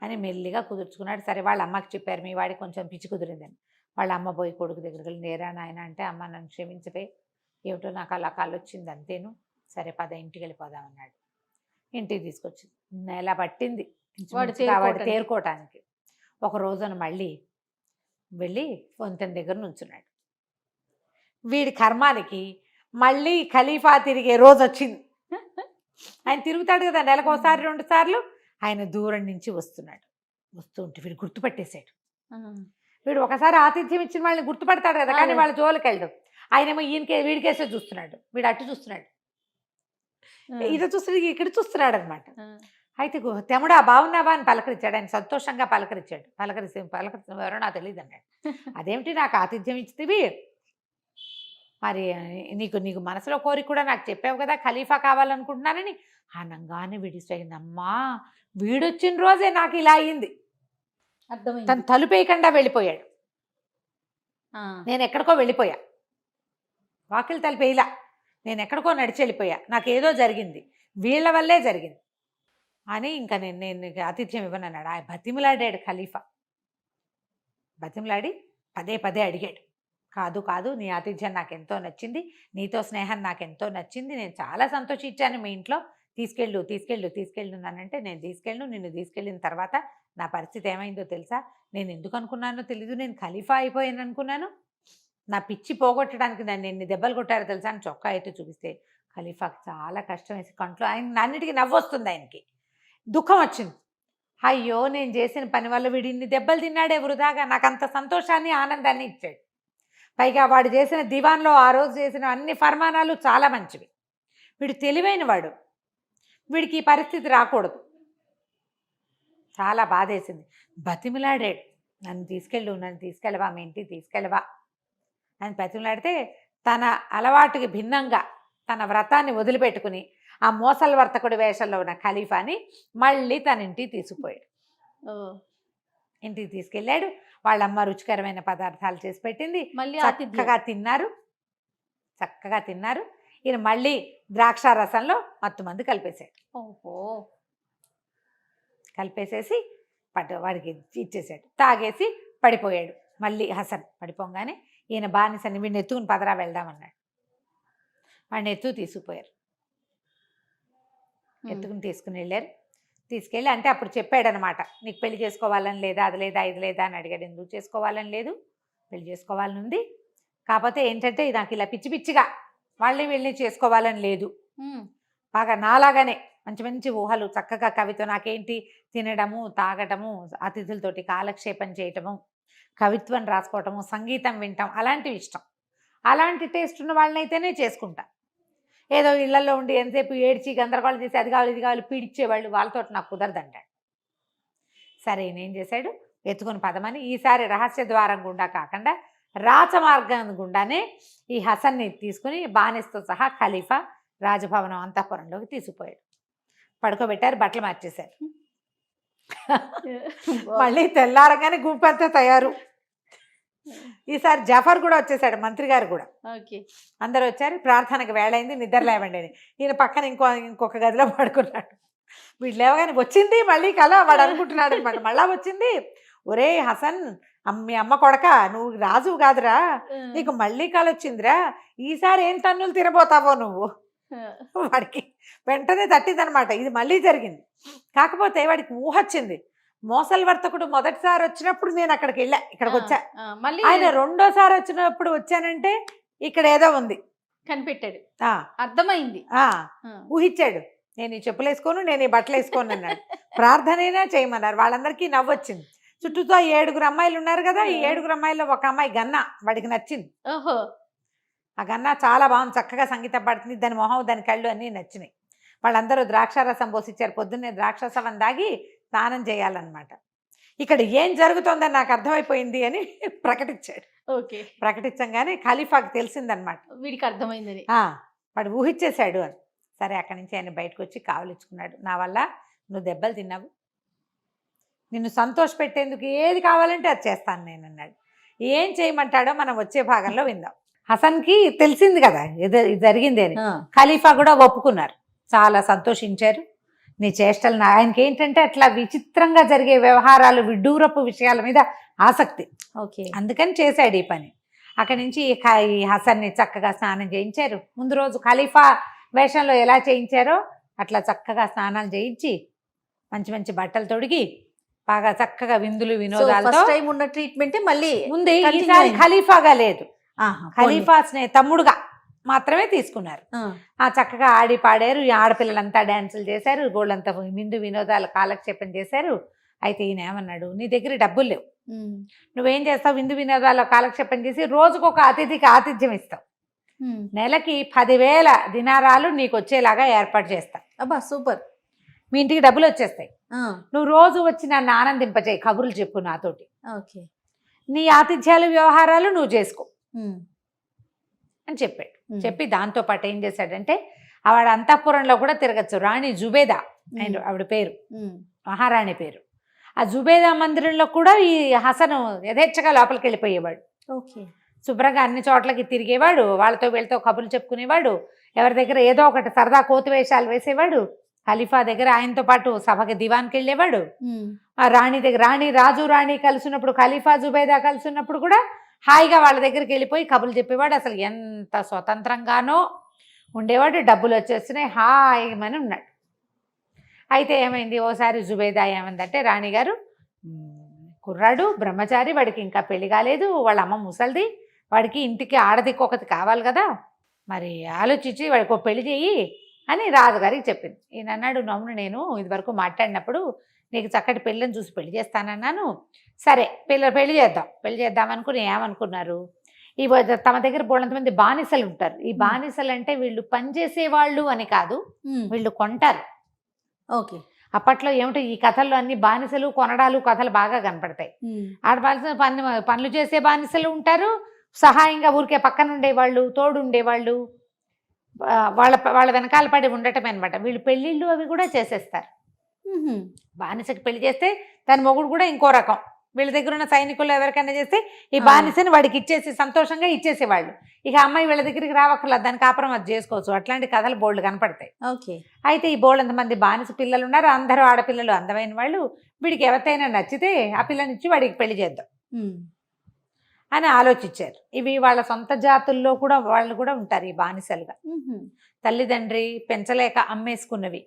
[SPEAKER 3] అని మెల్లిగా కుదుర్చుకున్నాడు. సరే వాళ్ళ అమ్మకి చెప్పారు, మీ వాడికి కొంచెం పిచ్చి కుదిరిందని. వాళ్ళ అమ్మ పోయి కొడుకు దగ్గరికి వెళ్ళి, నేరా నాయన అంటే, అమ్మ నన్ను క్షమించవే, ఏమిటో నాకు అలా కళ్ళు వచ్చింది అంతేను, సరే పద ఇంటికి వెళ్ళిపోదామన్నాడు. ఇంటికి తీసుకొచ్చింది. నెల పట్టింది వాడు తేరుకోవటానికి. ఒక రోజున మళ్ళీ వెళ్ళి వంతెన దగ్గర నుంచున్నాడు. వీడి కర్మానికి మళ్ళీ ఖలీఫా తిరిగే రోజు వచ్చింది. ఆయన తిరుగుతాడు కదా నెలకు 1-2 సార్లు. ఆయన దూరం నుంచి వస్తున్నాడు. వస్తుంటే వీడు గుర్తుపట్టేశాడు. వీడు ఒకసారి ఆతిథ్యం ఇచ్చిన వాళ్ళని గుర్తుపడతాడు కదా, కానీ వాళ్ళ జోలికి వెళ్ళడం. ఆయనేమో వీడికేసే చూస్తున్నాడు, వీడు అటు చూస్తున్నాడు, ఇది చూస్తున్నాడు, ఇక్కడ చూస్తున్నాడు అనమాట. అయితే తెముడా బాగున్నావా అని పలకరించాడు. ఆయన సంతోషంగా పలకరించాడు. పలకరించిన ఎవరో నాకు తెలియదు అన్నాడు. అదేమిటి నాకు ఆతిథ్యం ఇచ్చితివి, మరి నీకు మనసులో కోరిక కూడా నాకు చెప్పావు కదా, ఖలీఫా కావాలనుకుంటున్నానని. అనంగానే విడిపోయింది. అమ్మా వీడొచ్చిన రోజే నాకు ఇలా అయింది.
[SPEAKER 2] అర్థమైంది.
[SPEAKER 3] తను తలుపేయకుండా వెళ్ళిపోయాడు. నేను ఎక్కడికో వెళ్ళిపోయా, వాకిలి తలుపేయలా, నేను ఎక్కడికో నడిచి వెళ్ళిపోయా, నాకేదో జరిగింది, వీళ్ళ వల్లే జరిగింది అని ఇంకా నేను ఆతిథ్యం ఇవ్వనన్నాడు. ఆయన బతిమలాడాడు ఖలీఫా. బతిమలాడి పదే అడిగాడు, కాదు నీ ఆతిథ్యం నాకెంతో నచ్చింది, నీతో స్నేహం నాకెంతో నచ్చింది, నేను చాలా సంతోషించాను మీ ఇంట్లో, తీసుకెళ్ళున్నానంటే నేను నిన్ను తీసుకెళ్ళిన తర్వాత నా పరిస్థితి ఏమైందో తెలుసా, నేను ఎందుకు అనుకున్నానో తెలీదు, నేను ఖలీఫా అయిపోయాను అనుకున్నాను, నా పిచ్చి పోగొట్టడానికి నన్ను ఎన్ని దెబ్బలు కొట్టారో తెలుసా అని చొక్కా అయితే చూపిస్తే ఖలీఫాకి చాలా కష్టం వేసి కంట్లో ఆయన అన్నిటికీ నవ్వొస్తుంది, ఆయనకి దుఃఖం వచ్చింది. అయ్యో నేను చేసిన పని వల్ల వీడు ఇన్ని దెబ్బలు తిన్నాడే వృధాగా, నాకు అంత సంతోషాన్ని ఆనందాన్ని ఇచ్చాడు. పైగా వాడు చేసిన దివాన్లో ఆ రోజు చేసిన అన్ని ఫర్మానాలు చాలా మంచివి, వీడు తెలివైన వాడు, వీడికి ఈ పరిస్థితి రాకూడదు. చాలా బాధేసింది. బతిమిలాడాడు, నన్ను తీసుకెళ్ళవా, మీ ఇంటికి తీసుకెళ్ళవా అని బతిమిలాడితే తన అలవాటుకి భిన్నంగా తన వ్రతాన్ని వదిలిపెట్టుకుని ఆ మోసల్ వర్తకుడి వేషంలో ఉన్న ఖలీఫాని మళ్ళీ తన ఇంటికి తీసుకుపోయాడు. ఇంటికి తీసుకెళ్ళాడు. వాళ్ళమ్మ రుచికరమైన పదార్థాలు చేసి పెట్టింది, చక్కగా తిన్నారు. ఈయన మళ్ళీ ద్రాక్ష రసంలో మత్తుమందు కలిపేశాడు. కలిపేసేసి వాడికి ఇచ్చేసాడు. తాగేసి పడిపోయాడు. మళ్ళీ హసన్ పడిపోగానే ఈయన బానిసని వీడిని ఎత్తుకుని పదరా వెళ్దామన్నాడు. వాడిని తీసుకుపోయారు. తీసుకుని వెళ్ళారు. తీసుకెళ్ళి అంటే అప్పుడు చెప్పాడనమాట, నీకు పెళ్లి చేసుకోవాలని లేదా, అది లేదా ఇది లేదా అని అడిగాడు. ఎందుకు చేసుకోవాలని లేదు, పెళ్లి చేసుకోవాలని ఉంది, కాకపోతే ఏంటంటే నాకు ఇలా పిచ్చిగా వీళ్ళని చేసుకోవాలని లేదు, బాగా నాలాగానే మంచి ఊహలు, చక్కగా కవిత్వం, నాకేంటి తినడము, తాగటము, అతిథులతోటి కాలక్షేపం చేయటము, కవిత్వం రాసుకోవటము, సంగీతం వినటం అలాంటివి ఇష్టం. అలాంటి టేస్ట్ ఉన్న వాళ్ళనైతేనే చేసుకుంటా. ఏదో ఇళ్లలో ఉండి ఎంతసేపు ఏడ్చి గందరగోళం చేసి అది కావాలి ఇది కావాలి పీడిచ్చేవాళ్ళు, వాళ్ళతో నాకు కుదరదంటాడు. సరే నేం చేశాడు, ఎత్తుకొని పదమని ఈసారి రహస్య ద్వారం గుండా కాకుండా రాచమార్గం గుండానే ఈ హసన్ని తీసుకుని బానిసతో సహా ఖలీఫా రాజభవనం అంతఃపురంలోకి తీసుకుపోయాడు. పడుకోబెట్టారు, బట్టలు మార్చేశారు. మళ్ళీ తెల్లారగానే గుంపు అంతా తయారు. ఈసారి జఫర్ కూడా వచ్చేసాడు, మంత్రి గారు కూడా.
[SPEAKER 2] ఓకే.
[SPEAKER 3] అందరూ వచ్చారు. ప్రార్థనకు వేళైంది, నిద్ర లేవండి అని. ఈయన పక్కన ఇంకొక గదిలో పడుకున్నాడు. వీడు లేవగానే వచ్చింది మళ్ళీ కల, వాడు అనుకుంటున్నాడు అనమాట, మళ్ళా వచ్చింది. ఒరే హసన్, మీ అమ్మ కొడక, నువ్వు రాజువు కాదురా, నీకు మళ్ళీ కల వచ్చిందిరా, ఈసారి ఏం తన్నులు తినబోతావో నువ్వు. వాడికి వెంటనే తట్టిందనమాట, ఇది మళ్ళీ జరిగింది. కాకపోతే వాడికి ఊహ వచ్చింది. మోసల్ వర్తకుడు మొదటిసారి వచ్చినప్పుడు నేను అక్కడికి వెళ్ళా, ఇక్కడికి వచ్చా.
[SPEAKER 2] మళ్ళీ
[SPEAKER 3] ఆయన రెండోసారి వచ్చినప్పుడు వచ్చానంటే ఇక్కడ ఏదో ఉంది
[SPEAKER 2] కనిపెట్టాడు, అర్థమైంది,
[SPEAKER 3] ఊహించాడు. నేను ఈ చెప్పులు వేసుకోను, నేను ఈ బట్టలు వేసుకోను అన్నాడు. ప్రార్థనైనా చేయమన్నారు. వాళ్ళందరికీ నవ్వొచ్చింది. చుట్టూతో 7 అమ్మాయిలు ఉన్నారు కదా, ఈ 7 అమ్మాయిల్లో ఒక అమ్మాయి గన్న, వాడికి నచ్చింది.
[SPEAKER 2] ఓహో.
[SPEAKER 3] ఆ గన్న చాలా బాగుంది, చక్కగా సంగీతం పాడుతుంది, దాని మొహం దాని కళ్ళు అన్నీ నచ్చినాయి. వాళ్ళందరూ ద్రాక్షారసం పోసిచ్చారు. పొద్దున్నే ద్రాక్షరసం దాగి స్నానం చేయాలన్నమాట. ఇక్కడ ఏం జరుగుతోందని నాకు అర్థమైపోయింది అని ప్రకటించాడు.
[SPEAKER 2] ఓకే.
[SPEAKER 3] ప్రకటించగానే ఖలీఫాకి తెలిసిందనమాట,
[SPEAKER 2] వీడికి అర్థమైందని.
[SPEAKER 3] వాడు ఊహించేశాడు అని. సరే, అక్కడి నుంచి ఆయన బయటకు వచ్చి కావలించుకున్నాడు. నా వల్ల నువ్వు దెబ్బలు తిన్నావు, నిన్ను సంతోష పెట్టేందుకు ఏది కావాలంటే అది చేస్తాను నేను అన్నాడు. ఏం చేయమంటాడో మనం వచ్చే భాగంలో విందాం. హసన్కి తెలిసింది కదా ఇది జరిగింది అని. ఖలీఫా కూడా ఒప్పుకున్నారు, చాలా సంతోషించారు. నీ చేష్టలు ఆయనకి ఏంటంటే అట్లా విచిత్రంగా జరిగే వ్యవహారాలు, విడ్డూరపు విషయాల మీద ఆసక్తి.
[SPEAKER 2] ఓకే.
[SPEAKER 3] అందుకని చేశాడు ఈ పని. అక్కడి నుంచి ఈ హసన్ని చక్కగా స్నానం చేయించారు. ముందు రోజు ఖలీఫా వేషంలో ఎలా చేయించారో అట్లా చక్కగా స్నానాలు చేయించి మంచి మంచి బట్టలు తొడిగి బాగా చక్కగా విందులు వినోదాలతో
[SPEAKER 2] ఉన్న ట్రీట్మెంట్ మళ్ళీ
[SPEAKER 3] ఉంది. ఈసారి ఖలీఫాగా లేదు, ఖలీఫా తమ్ముడుగా మాత్రమే తీసుకున్నారు. చక్కగా ఆడి పాడారు. ఈ ఆడపిల్లలంతా డ్యాన్సులు చేశారు, గోళ్ళంతా విందు వినోదాలు కాలక్షేపం చేశారు. అయితే ఈయన ఏమన్నాడు, నీ దగ్గర డబ్బులు లేవు, నువ్వేం చేస్తావు, విందు వినోదాలు కాలక్షేపం చేసి రోజుకొక అతిథికి ఆతిథ్యం ఇస్తావు, నెలకి 10,000 దినారాలు నీకు వచ్చేలాగా ఏర్పాటు చేస్తా.
[SPEAKER 2] అబ్బా సూపర్,
[SPEAKER 3] మీ ఇంటికి డబ్బులు వచ్చేస్తాయి, నువ్వు రోజు వచ్చి నన్ను ఆనందింపచేయి, కబుర్లు చెప్పు నాతోటి,
[SPEAKER 2] ఓకే,
[SPEAKER 3] నీ ఆతిథ్యాలు వ్యవహారాలు నువ్వు చేసుకో అని చెప్పాడు. చెప్పి దాంతో పాటు ఏం చేశాడంటే, ఆవిడ అంతఃపురంలో కూడా తిరగచ్చు. రాణి జుబేదా ఆవిడ పేరు, మహారాణి పేరు. ఆ జుబేదా మందిరంలో కూడా ఈ హసను యథేచ్ఛగా లోపలికి వెళ్ళిపోయేవాడు.
[SPEAKER 2] ఓకే.
[SPEAKER 3] శుభ్రంగా అన్ని చోట్లకి తిరిగేవాడు, వాళ్ళతో వీళ్ళతో కబుర్లు చెప్పుకునేవాడు, ఎవరి దగ్గర ఏదో ఒకటి సరదా కోతి వేషాలు వేసేవాడు. ఖలీఫా దగ్గర ఆయనతో పాటు సభకి దివాన్కి వెళ్ళేవాడు. ఆ రాణి దగ్గర రాణి కలిసినప్పుడు, ఖలీఫా జుబేదా కలిసినప్పుడు కూడా హాయిగా వాళ్ళ దగ్గరికి వెళ్ళిపోయి కబుర్లు చెప్పేవాడు. అసలు ఎంత స్వతంత్రంగానో ఉండేవాడు. డబ్బులు వచ్చేస్తున్నాయి, హాయిమని ఉన్నాడు. అయితే ఏమైంది, ఓసారి జుబేదా ఏమైందంటే, రాణిగారు కుర్రాడు బ్రహ్మచారి, వాడికి ఇంకా పెళ్లి కాలేదు, వాళ్ళ అమ్మ ముసలిది, వాడికి ఇంటికి ఆడదిక్కొకటి కావాలి కదా, మరి ఆలోచించి వాడికి ఒక పెళ్లి చెయ్యి అని రాజుగారికి చెప్పింది. ఈయన అన్నాడు, నవ్వును నేను ఇదివరకు మాట్లాడినప్పుడు నీకు చక్కటి పెళ్ళని చూసి పెళ్లి చేస్తానన్నాను, సరే పెళ్లి చేద్దాం అనుకుని ఏమనుకున్నారు, ఈ తమ దగ్గర బోళ్ళంతమంది బానిసలు ఉంటారు. ఈ బానిసలు అంటే వీళ్ళు పనిచేసేవాళ్ళు అని కాదు, వీళ్ళు కొంటారు.
[SPEAKER 2] ఓకే.
[SPEAKER 3] అప్పట్లో ఏమిటో ఈ కథల్లో అన్ని బానిసలు కొనడాలు కథలు బాగా కనపడతాయి. ఆడబానిసలు పనులు చేసే బానిసలు ఉంటారు, సహాయంగా ఊరికే పక్కన ఉండేవాళ్ళు, తోడు ఉండేవాళ్ళు, వాళ్ళ వెనకాల పడి ఉండటమే అనమాట. వీళ్ళు పెళ్ళిళ్ళు అవి కూడా చేసేస్తారు. బానిసకి పెళ్లి చేస్తే దాని మొగుడు కూడా ఇంకో రకం. వీళ్ళ దగ్గర ఉన్న సైనికులు ఎవరికైనా చేస్తే ఈ బానిసని వాడికి ఇచ్చేసి సంతోషంగా ఇచ్చేసేవాళ్ళు. ఇక అమ్మాయి వీళ్ళ దగ్గరికి రావక్కర్లేదు, దాని కాపురం అది చేసుకోవచ్చు. అట్లాంటి కథలు బోల్డ్ కనపడతాయి.
[SPEAKER 2] ఓకే. అయితే
[SPEAKER 3] ఈ బోల్డంతమంది బానిస పిల్లలు ఉన్నారు, అందరూ ఆడపిల్లలు అందమైన వాళ్ళు. వీడికి ఎవరికైనా నచ్చితే ఆ పిల్లనిచ్చి వాడికి పెళ్లి చేద్దాం అని ఆలోచించారు. ఇవి వాళ్ళ సొంత జాతుల్లో కూడా వాళ్ళు కూడా ఉంటారు ఈ బానిసలుగా. తల్లిదండ్రి పెంచలేక అమ్మేసుకున్నవి,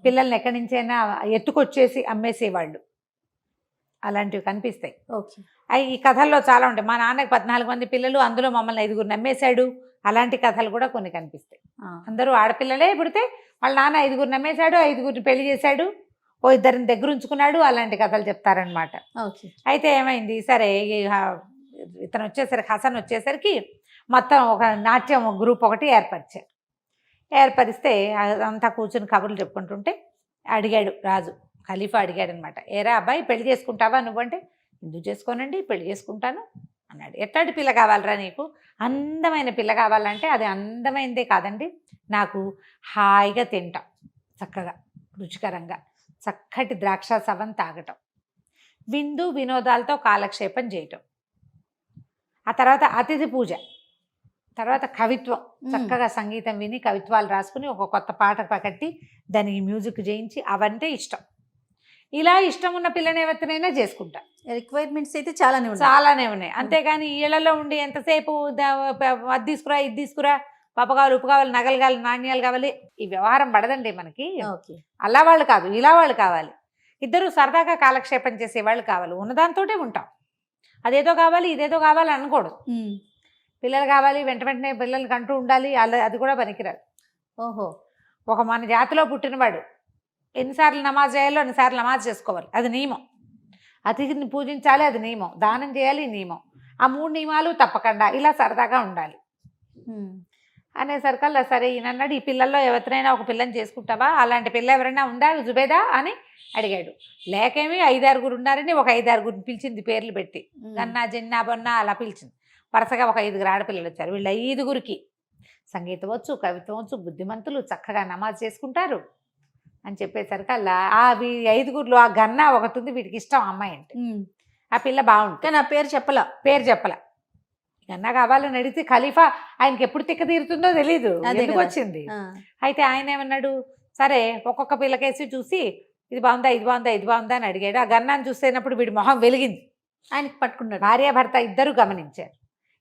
[SPEAKER 3] పిల్లల్ని ఎక్కడి నుంచైనా ఎత్తుకొచ్చేసి అమ్మేసేవాళ్ళు, అలాంటివి కనిపిస్తాయి.
[SPEAKER 2] ఓకే.
[SPEAKER 3] ఈ కథల్లో చాలా ఉంటాయి. మా నాన్నకి 14 మంది పిల్లలు, అందులో మమ్మల్ని 5గురు నమ్మేశాడు, అలాంటి కథలు కూడా కొన్ని కనిపిస్తాయి. అందరూ ఆడపిల్లలే పుడితే వాళ్ళ నాన్న 5గురు నమ్మేశాడు, 5గురిని పెళ్లి చేశాడు, ఓ 2 దగ్గర ఉంచుకున్నాడు, అలాంటి కథలు చెప్తారనమాట. అయితే ఏమైంది, సరే ఇతను వచ్చేసరికి, హసన్ వచ్చేసరికి మొత్తం ఒక నాట్యం గ్రూప్ ఒకటి ఏర్పరిస్తే అంతా కూర్చుని కబుర్లు చెప్పుకుంటుంటే అడిగాడు రాజు. ఖలీఫా అడిగాడు అనమాట, ఏరా అబ్బాయి పెళ్లి చేసుకుంటావా నువ్వంటే, ఎందుకు చేసుకోనండి, పెళ్లి చేసుకుంటాను అన్నాడు. ఎట్లాంటి పిల్ల కావాలరా నీకు, అందమైన పిల్ల కావాలంటే అది అందమైనదే కాదండి, నాకు హాయిగా తింటాం, చక్కగా రుచికరంగా చక్కటి ద్రాక్ష సవం తాగటం, విందు వినోదాలతో కాలక్షేపం చేయటం, ఆ తర్వాత అతిథి పూజ, తర్వాత కవిత్వం, చక్కగా సంగీతం విని కవిత్వాలు రాసుకుని ఒక కొత్త పాట కట్టి దానికి మ్యూజిక్ చేయించి అవంటే ఇష్టం. ఇలా ఇష్టం ఉన్న పిల్లని ఎవరినైనా చేసుకుంటా.
[SPEAKER 2] రిక్వైర్మెంట్స్ అయితే చాలానే ఉన్నాయి.
[SPEAKER 3] చాలానే ఉన్నాయి. అంతేగాని ఇళ్లలో ఉండి ఎంతసేపు అది తీసుకురా ఇది తీసుకురా, పప్పు కావాలి ఉప్పు కావాలి నగలు కావాలి నాణ్యాలు కావాలి, ఈ వ్యవహారం పడదండి మనకి.
[SPEAKER 2] ఓకే.
[SPEAKER 3] అలా వాళ్ళు కాదు, ఇలా వాళ్ళు కావాలి. ఇద్దరు సరదాగా కాలక్షేపం చేసే వాళ్ళు కావాలి. ఉన్నదాంతోటే ఉంటాం. అదేదో కావాలి ఇదేదో కావాలి అనకూడదు. పిల్లలు కావాలి వెంట వెంటనే పిల్లలకి అంటూ ఉండాలి, అలా అది కూడా పనికిరాదు.
[SPEAKER 2] ఓహో.
[SPEAKER 3] ఒక మన జాతిలో పుట్టినవాడు ఎన్నిసార్లు నమాజ్ చేయాలో అన్నిసార్లు నమాజ్ చేసుకోవాలి, అది నియమం. అతిథిని పూజించాలి, అది నియమం. దానం చేయాలి, నియమం. ఆ 3 నియమాలు తప్పకుండా ఇలా సరదాగా ఉండాలి అనేసరికల్లా సరే ఈయన అన్నాడు, ఈ పిల్లల్లో ఎవరినైనా ఒక పిల్లని చేసుకుంటావా, అలాంటి పిల్ల ఎవరైనా ఉందా జుబేదా అని అడిగాడు. లేకేమి 5-6 ఉన్నారని ఒక 5-6 పిలిచింది పేర్లు పెట్టి, గన్నా జిన్నా బొన్నా అలా పిలిచింది. వరుసగా ఒక 5 ఆడపిల్లలు వచ్చారు. వీళ్ళ 5 సంగీతం వచ్చు, కవిత్వం వచ్చు, బుద్ధిమంతులు, చక్కగా నమాజ్ చేసుకుంటారు అని చెప్పేసరికల్లా ఆ 5 ఆ గన్నా ఒకటి ఉంది, వీటికి ఇష్టం అమ్మాయి అంటే. ఆ పిల్ల బాగుంటుంది
[SPEAKER 2] కానీ ఆ పేరు చెప్పలా.
[SPEAKER 3] గన్నా కావాలని అడిగితే ఖలీఫా ఆయనకి ఎప్పుడు తిక్క తీరుతుందో తెలీదు, ఎందుకు వచ్చింది. అయితే ఆయన ఏమన్నాడు, సరే ఒక్కొక్క పిల్లకేసి చూసి ఇది బాగుందా ఇది బాగుందా ఇది బాగుందా అని అడిగాడు. ఆ గన్నాన్ని చూసేటప్పుడు వీడి మొహం వెలిగింది.
[SPEAKER 2] ఆయనకి పట్టుకున్నాడు.
[SPEAKER 3] భార్యాభర్త ఇద్దరు గమనించారు.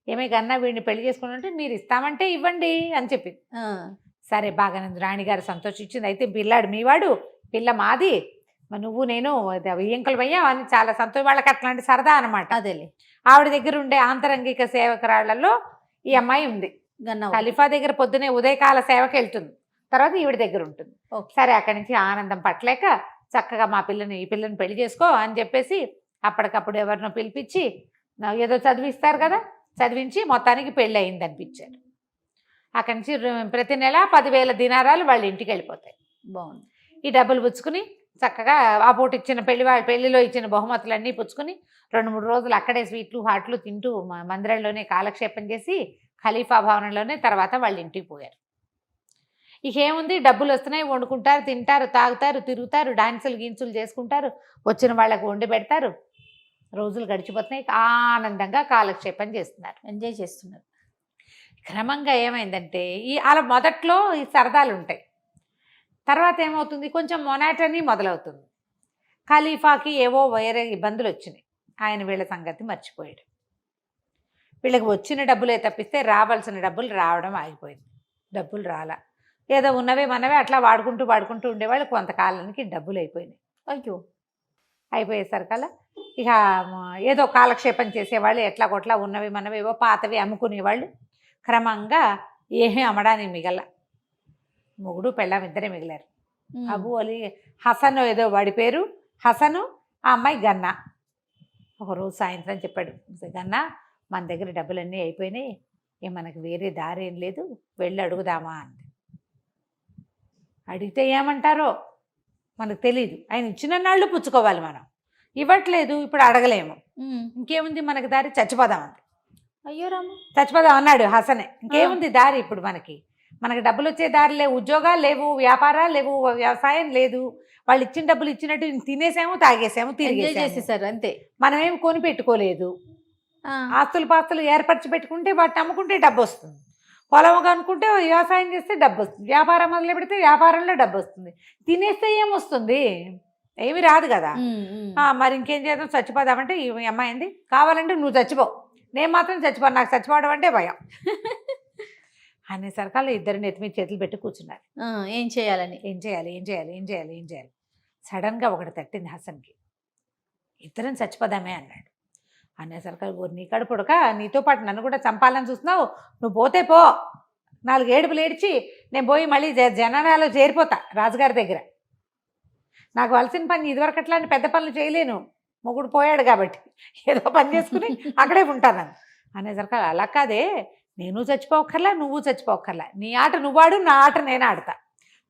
[SPEAKER 3] ఏమే గన్నా వీడిని పెళ్లి చేసుకున్నట్టు మీరు ఇస్తామంటే ఇవ్వండి అని చెప్పింది. సరే బాగానే రాణిగారు సంతోషించింది. అయితే పిల్లాడు మీవాడు, పిల్ల మాది, నువ్వు నేను ఎంకలు వయ్యా అని చాలా సంతోషం. వాళ్ళకి అట్లాంటి సరదా అనమాట.
[SPEAKER 2] అదేలే.
[SPEAKER 3] ఆవిడ దగ్గర ఉండే ఆంతరంగిక సేవకురాళ్లలో ఈ అమ్మాయి ఉంది. ఖలీఫా దగ్గర పొద్దునే ఉదయకాల సేవకి వెళ్తుంది, తర్వాత ఈవిడ దగ్గర ఉంటుంది. సరే అక్కడి నుంచి ఆనందం పట్టలేక చక్కగా ఈ పిల్లని పెళ్లి చేసుకో అని చెప్పేసి అప్పటికప్పుడు ఎవరినో పిలిపించి ఏదో చదివిస్తారు కదా, చదివించి మొత్తానికి పెళ్ళి అయింది అనిపించారు. అక్కడి నుంచి ప్రతి నెల 10,000 దినారాలు వాళ్ళ ఇంటికి వెళ్ళిపోతాయి.
[SPEAKER 2] బాగుంది.
[SPEAKER 3] ఈ డబ్బులు పుచ్చుకుని చక్కగా ఆ పూట ఇచ్చిన పెళ్లిలో ఇచ్చిన బహుమతులన్నీ పుచ్చుకుని 2-3 రోజులు అక్కడే స్వీట్లు హాట్లు తింటూ మందిరంలోనే కాలక్షేపం చేసి ఖలీఫా భవనంలోనే తర్వాత వాళ్ళ ఇంటికి పోయారు. ఇక ఏముంది, డబ్బులు వస్తున్నాయి, వండుకుంటారు, తింటారు, తాగుతారు, తిరుగుతారు, డాన్సులు గీన్సులు చేసుకుంటారు, వచ్చిన వాళ్ళకు వండి పెడతారు. రోజులు గడిచిపోతున్నాయి, ఆనందంగా కాలక్షేపం చేస్తున్నారు,
[SPEAKER 2] ఎంజాయ్ చేస్తున్నారు.
[SPEAKER 3] క్రమంగా ఏమైందంటే అలా మొదట్లో ఈ సరదాలు ఉంటాయి. తర్వాత ఏమవుతుంది, కొంచెం మొనాటనీ మొదలవుతుంది. ఖలీఫాకి ఏవో వేరే ఇబ్బందులు వచ్చినాయి. ఆయన వీళ్ళ సంగతి మర్చిపోయాడు. వీళ్ళకి వచ్చిన డబ్బులే తప్పిస్తే రావాల్సిన డబ్బులు రావడం ఆగిపోయింది. డబ్బులు రాలా, ఏదో ఉన్నవే మనవే అట్లా వాడుకుంటూ ఉండేవాళ్ళు. కొంతకాలానికి డబ్బులు అయిపోయినాయి.
[SPEAKER 2] అయ్యో.
[SPEAKER 3] అయిపోయేసరికల్లా ఇక ఏదో కాలక్షేపం చేసేవాళ్ళు, ఎట్లా కొట్లా ఉన్నవి మనవి ఏవో పాతవి అమ్ముకునేవాళ్ళు. క్రమంగా ఏమీ అమ్మడానికి మిగల, మొగుడు పెళ్ళాం ఇద్దరే మిగిలారు. అబు అలీ హసన్ ఏదో వాడి పేరు, హసను, ఆ అమ్మాయి గన్నా. ఒకరోజు సాయంత్రం చెప్పాడు, గన్నా మన దగ్గర డబ్బులన్నీ అయిపోయినాయి, మనకు వేరే దారి ఏం లేదు, వెళ్ళి అడుగుదామా అంది. అడిగితే ఏమంటారో మనకు తెలీదు. ఆయన ఇచ్చిన నాళ్ళు పుచ్చుకోవాలి, మనం ఇవ్వట్లేదు, ఇప్పుడు అడగలేము, ఇంకేముంది మనకి దారి, చచ్చిపోదామంది.
[SPEAKER 2] అయ్యో రామ,
[SPEAKER 3] చచ్చిపోదాం అన్నాడు హసనే. ఇంకేముంది దారి ఇప్పుడు మనకి డబ్బులు వచ్చే దారి లేవు, ఉద్యోగాలు లేవు, వ్యాపారాలు లేవు, వ్యవసాయం లేదు. వాళ్ళు ఇచ్చిన డబ్బులు ఇచ్చినట్టు తినేసాము, తాగేసాము,
[SPEAKER 2] తిరిగేసేసారు అంతే.
[SPEAKER 3] మనమేం కొని పెట్టుకోలేదు. ఆస్తులు పాస్తులు ఏర్పరిచి పెట్టుకుంటే వాటిని అమ్ముకుంటే డబ్బు వస్తుంది, పొలం కనుక్కుంటే వ్యవసాయం చేస్తే డబ్బు వస్తుంది, వ్యాపారం మొదలు పెడితే వ్యాపారంలో డబ్బు వస్తుంది. తినేస్తే ఏమొస్తుంది, ఏమి రాదు కదా. మరి ఇంకేం చేద్దాం, చచ్చిపోదామంటే ఈ అమ్మాయి ఏంది, కావాలంటే నువ్వు చచ్చిపో, నేను మాత్రం చచ్చిపోను, నాకు చచ్చిపోవడం అంటే భయం అనేసరికల్లా ఇద్దరు నెత్తి మీద చేతులు పెట్టి కూర్చున్నారు.
[SPEAKER 2] ఏం
[SPEAKER 3] చేయాలి. సడన్గా ఒకటి తట్టింది హసన్కి. ఇద్దరం చచ్చిపోదామే అన్నాడు. అనేసరికి నీ కడుపుడక, నీతో పాటు నన్ను కూడా చంపాలని చూస్తున్నావు, నువ్వు పోతే పో, 4 ఏడుపులు ఏడ్చి నేను పోయి మళ్ళీ జనాలలో చేరిపోతా రాజుగారి దగ్గర. నాకు వలసిన పని ఇదివరకు అట్లాంటి పెద్ద పనులు చేయలేను, మొగుడు పోయాడు కాబట్టి ఏదో పని చేసుకుని అక్కడే ఉంటాను అనేసరికి అలా కాదే, నేను చచ్చిపోక్కర్లా, నువ్వు చచ్చిపోక్కర్లా, నీ ఆట నువ్వు ఆడు, నా ఆట నేను ఆడతా,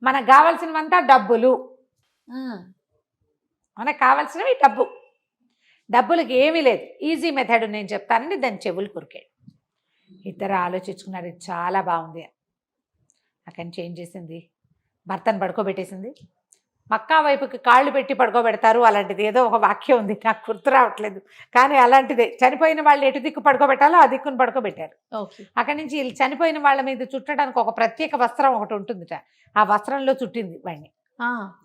[SPEAKER 3] మనకు కావాల్సినవంతా డబ్బులు, మనకు కావాల్సినవి డబ్బులకి ఏమీ లేదు, ఈజీ మెథడ్ నేను చెప్తానని దాని చెవులు కొరికాడు. ఇద్దరు ఆలోచించుకున్నారు, ఇది చాలా బాగుంది. అక్కడి నుంచి ఏం చేసింది, భర్తను పడుకోబెట్టేసింది, మక్కా వైపుకి కాళ్ళు పెట్టి పడుకోబెడతారు, అలాంటిది ఏదో ఒక వాక్యం ఉంది, నాకు గుర్తు రావట్లేదు, కానీ అలాంటిదే. చనిపోయిన వాళ్ళు ఎటు దిక్కు పడుకోబెట్టాలో ఆ దిక్కును పడుకోబెట్టారు.
[SPEAKER 2] ఓకే.
[SPEAKER 3] అక్కడి నుంచి వీళ్ళు చనిపోయిన వాళ్ళ మీద చుట్టడానికి ఒక ప్రత్యేక వస్త్రం ఒకటి ఉంటుందిట, ఆ వస్త్రంలో చుట్టింది వాడిని.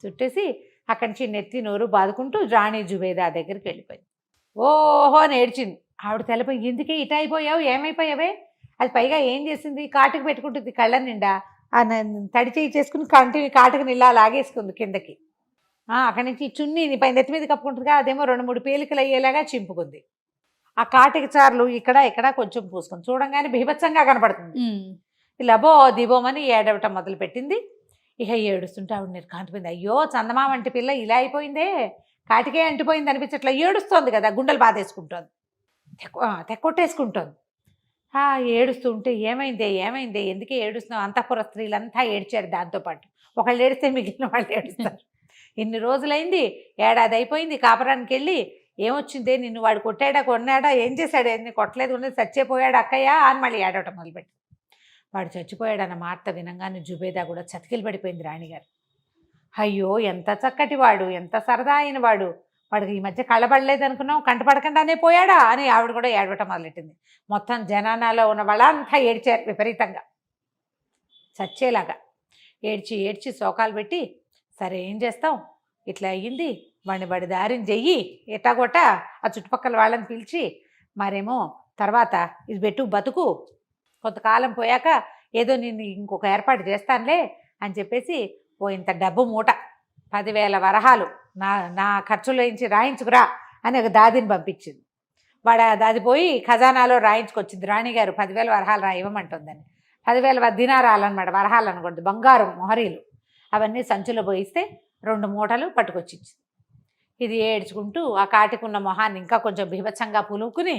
[SPEAKER 3] చుట్టేసి అక్కడి నుంచి నెత్తి నోరు బాదుకుంటూ రాణి జుబేదా దగ్గరికి వెళ్ళిపోయింది. ఓహో అని ఏడ్చింది. ఆవిడ తెలపోయి, ఎందుకే ఇట అయిపోయావు, ఏమైపోయావే? అది పైగా ఏం చేసింది, కాటుకు పెట్టుకుంటుంది కళ్ళ నిండా, తడి చేయి చేసుకుని కాటుకుని ఇలా లాగేసుకుంది కిందకి. అక్కడి నుంచి చున్నీని పైన నెత్తి మీద కప్పుకుంటుందిగా, అదేమో 2-3 పీలికలు అయ్యేలాగా చింపుకుంది. ఆ కాటికి చార్లు ఇక్కడ కొంచెం పూసుకుంది. చూడంగానే బీభత్సంగా కనపడుతుంది. ఇలా దిబోమని ఏడవటం మొదలు పెట్టింది. ఇక ఏడుస్తుంటే ఆవిడ నిర్కాంతిపోయింది. అయ్యో చందమా వంటి పిల్ల ఇలా అయిపోయిందే, కాటికే అంటిపోయింది అనిపించట్లా. ఏడుస్తోంది కదా, గుండెలు బాధేసుకుంటోంది, తెక్కొట్టేసుకుంటోంది. ఏడుస్తుంటే ఏమైందే ఏమైందే, ఎందుకే ఏడుస్తున్నావు? అంతఃపుర స్త్రీలంతా ఏడ్చారు దాంతోపాటు. ఒకళ్ళు ఏడిస్తే మిగిలిన వాళ్ళు ఏడుస్తారు. ఇన్ని రోజులైంది, ఏడాది అయిపోయింది కాపురానికి వెళ్ళి, ఏమొచ్చిందే, నిన్ను వాడు కొన్నాడా, ఏం చేశాడు, ఎన్ని కొట్టలేదు, ఉన్నది చచ్చిపోయాడు అక్కయ్య అని మళ్ళీ ఏడవటం మొదలుపెట్టి. వాడు చచ్చిపోయాడన్న మాట వినంగానే జుబేదా కూడా చతికిలు పడిపోయింది రాణిగారు. అయ్యో ఎంత చక్కటి వాడు, ఎంత సరదా అయిన వాడు, వాడికి ఈ మధ్య కళ్ళబడలేదు అనుకున్నాం, కంటపడకుండానే పోయాడా అని ఆవిడ కూడా ఏడవటం మొదలెట్టింది. మొత్తం జనానాలో ఉన్న వాళ్ళంతా ఏడ్చారు విపరీతంగా, చచ్చేలాగా ఏడ్చి శోకాలు పెట్టి, సరే ఏం చేస్తాం, ఇట్లా అయ్యింది, వాడి దారిని చెయ్యి, ఎట్టాగొట్ట ఆ చుట్టుపక్కల వాళ్ళని పిలిచి, మరేమో తర్వాత ఇది పెట్టు బతుకు, కొంతకాలం పోయాక ఏదో నేను ఇంకొక ఏర్పాటు చేస్తానులే అని చెప్పేసి ఇంత డబ్బు మూట 10,000 వరహాలు నా ఖర్చులోంచి రాయించుకురా అని ఒక దాదిని పంపించింది. వాడు దాది పోయి ఖజానాలో రాయించుకొచ్చింది. రాణిగారు 10,000 వరహాలు ఇవ్వమంటుందని. 10,000 దినారాలన్నమాట, వరహాలు అనుకోండి, బంగారం మొహరీలు. అవన్నీ సంచులో పోయిస్తే 2 మూటలు పట్టుకొచ్చింది. ఇది ఏడ్చుకుంటూ ఆ కాటికున్న మొహాన్ని ఇంకా కొంచెం బీభత్సంగా పులుకుని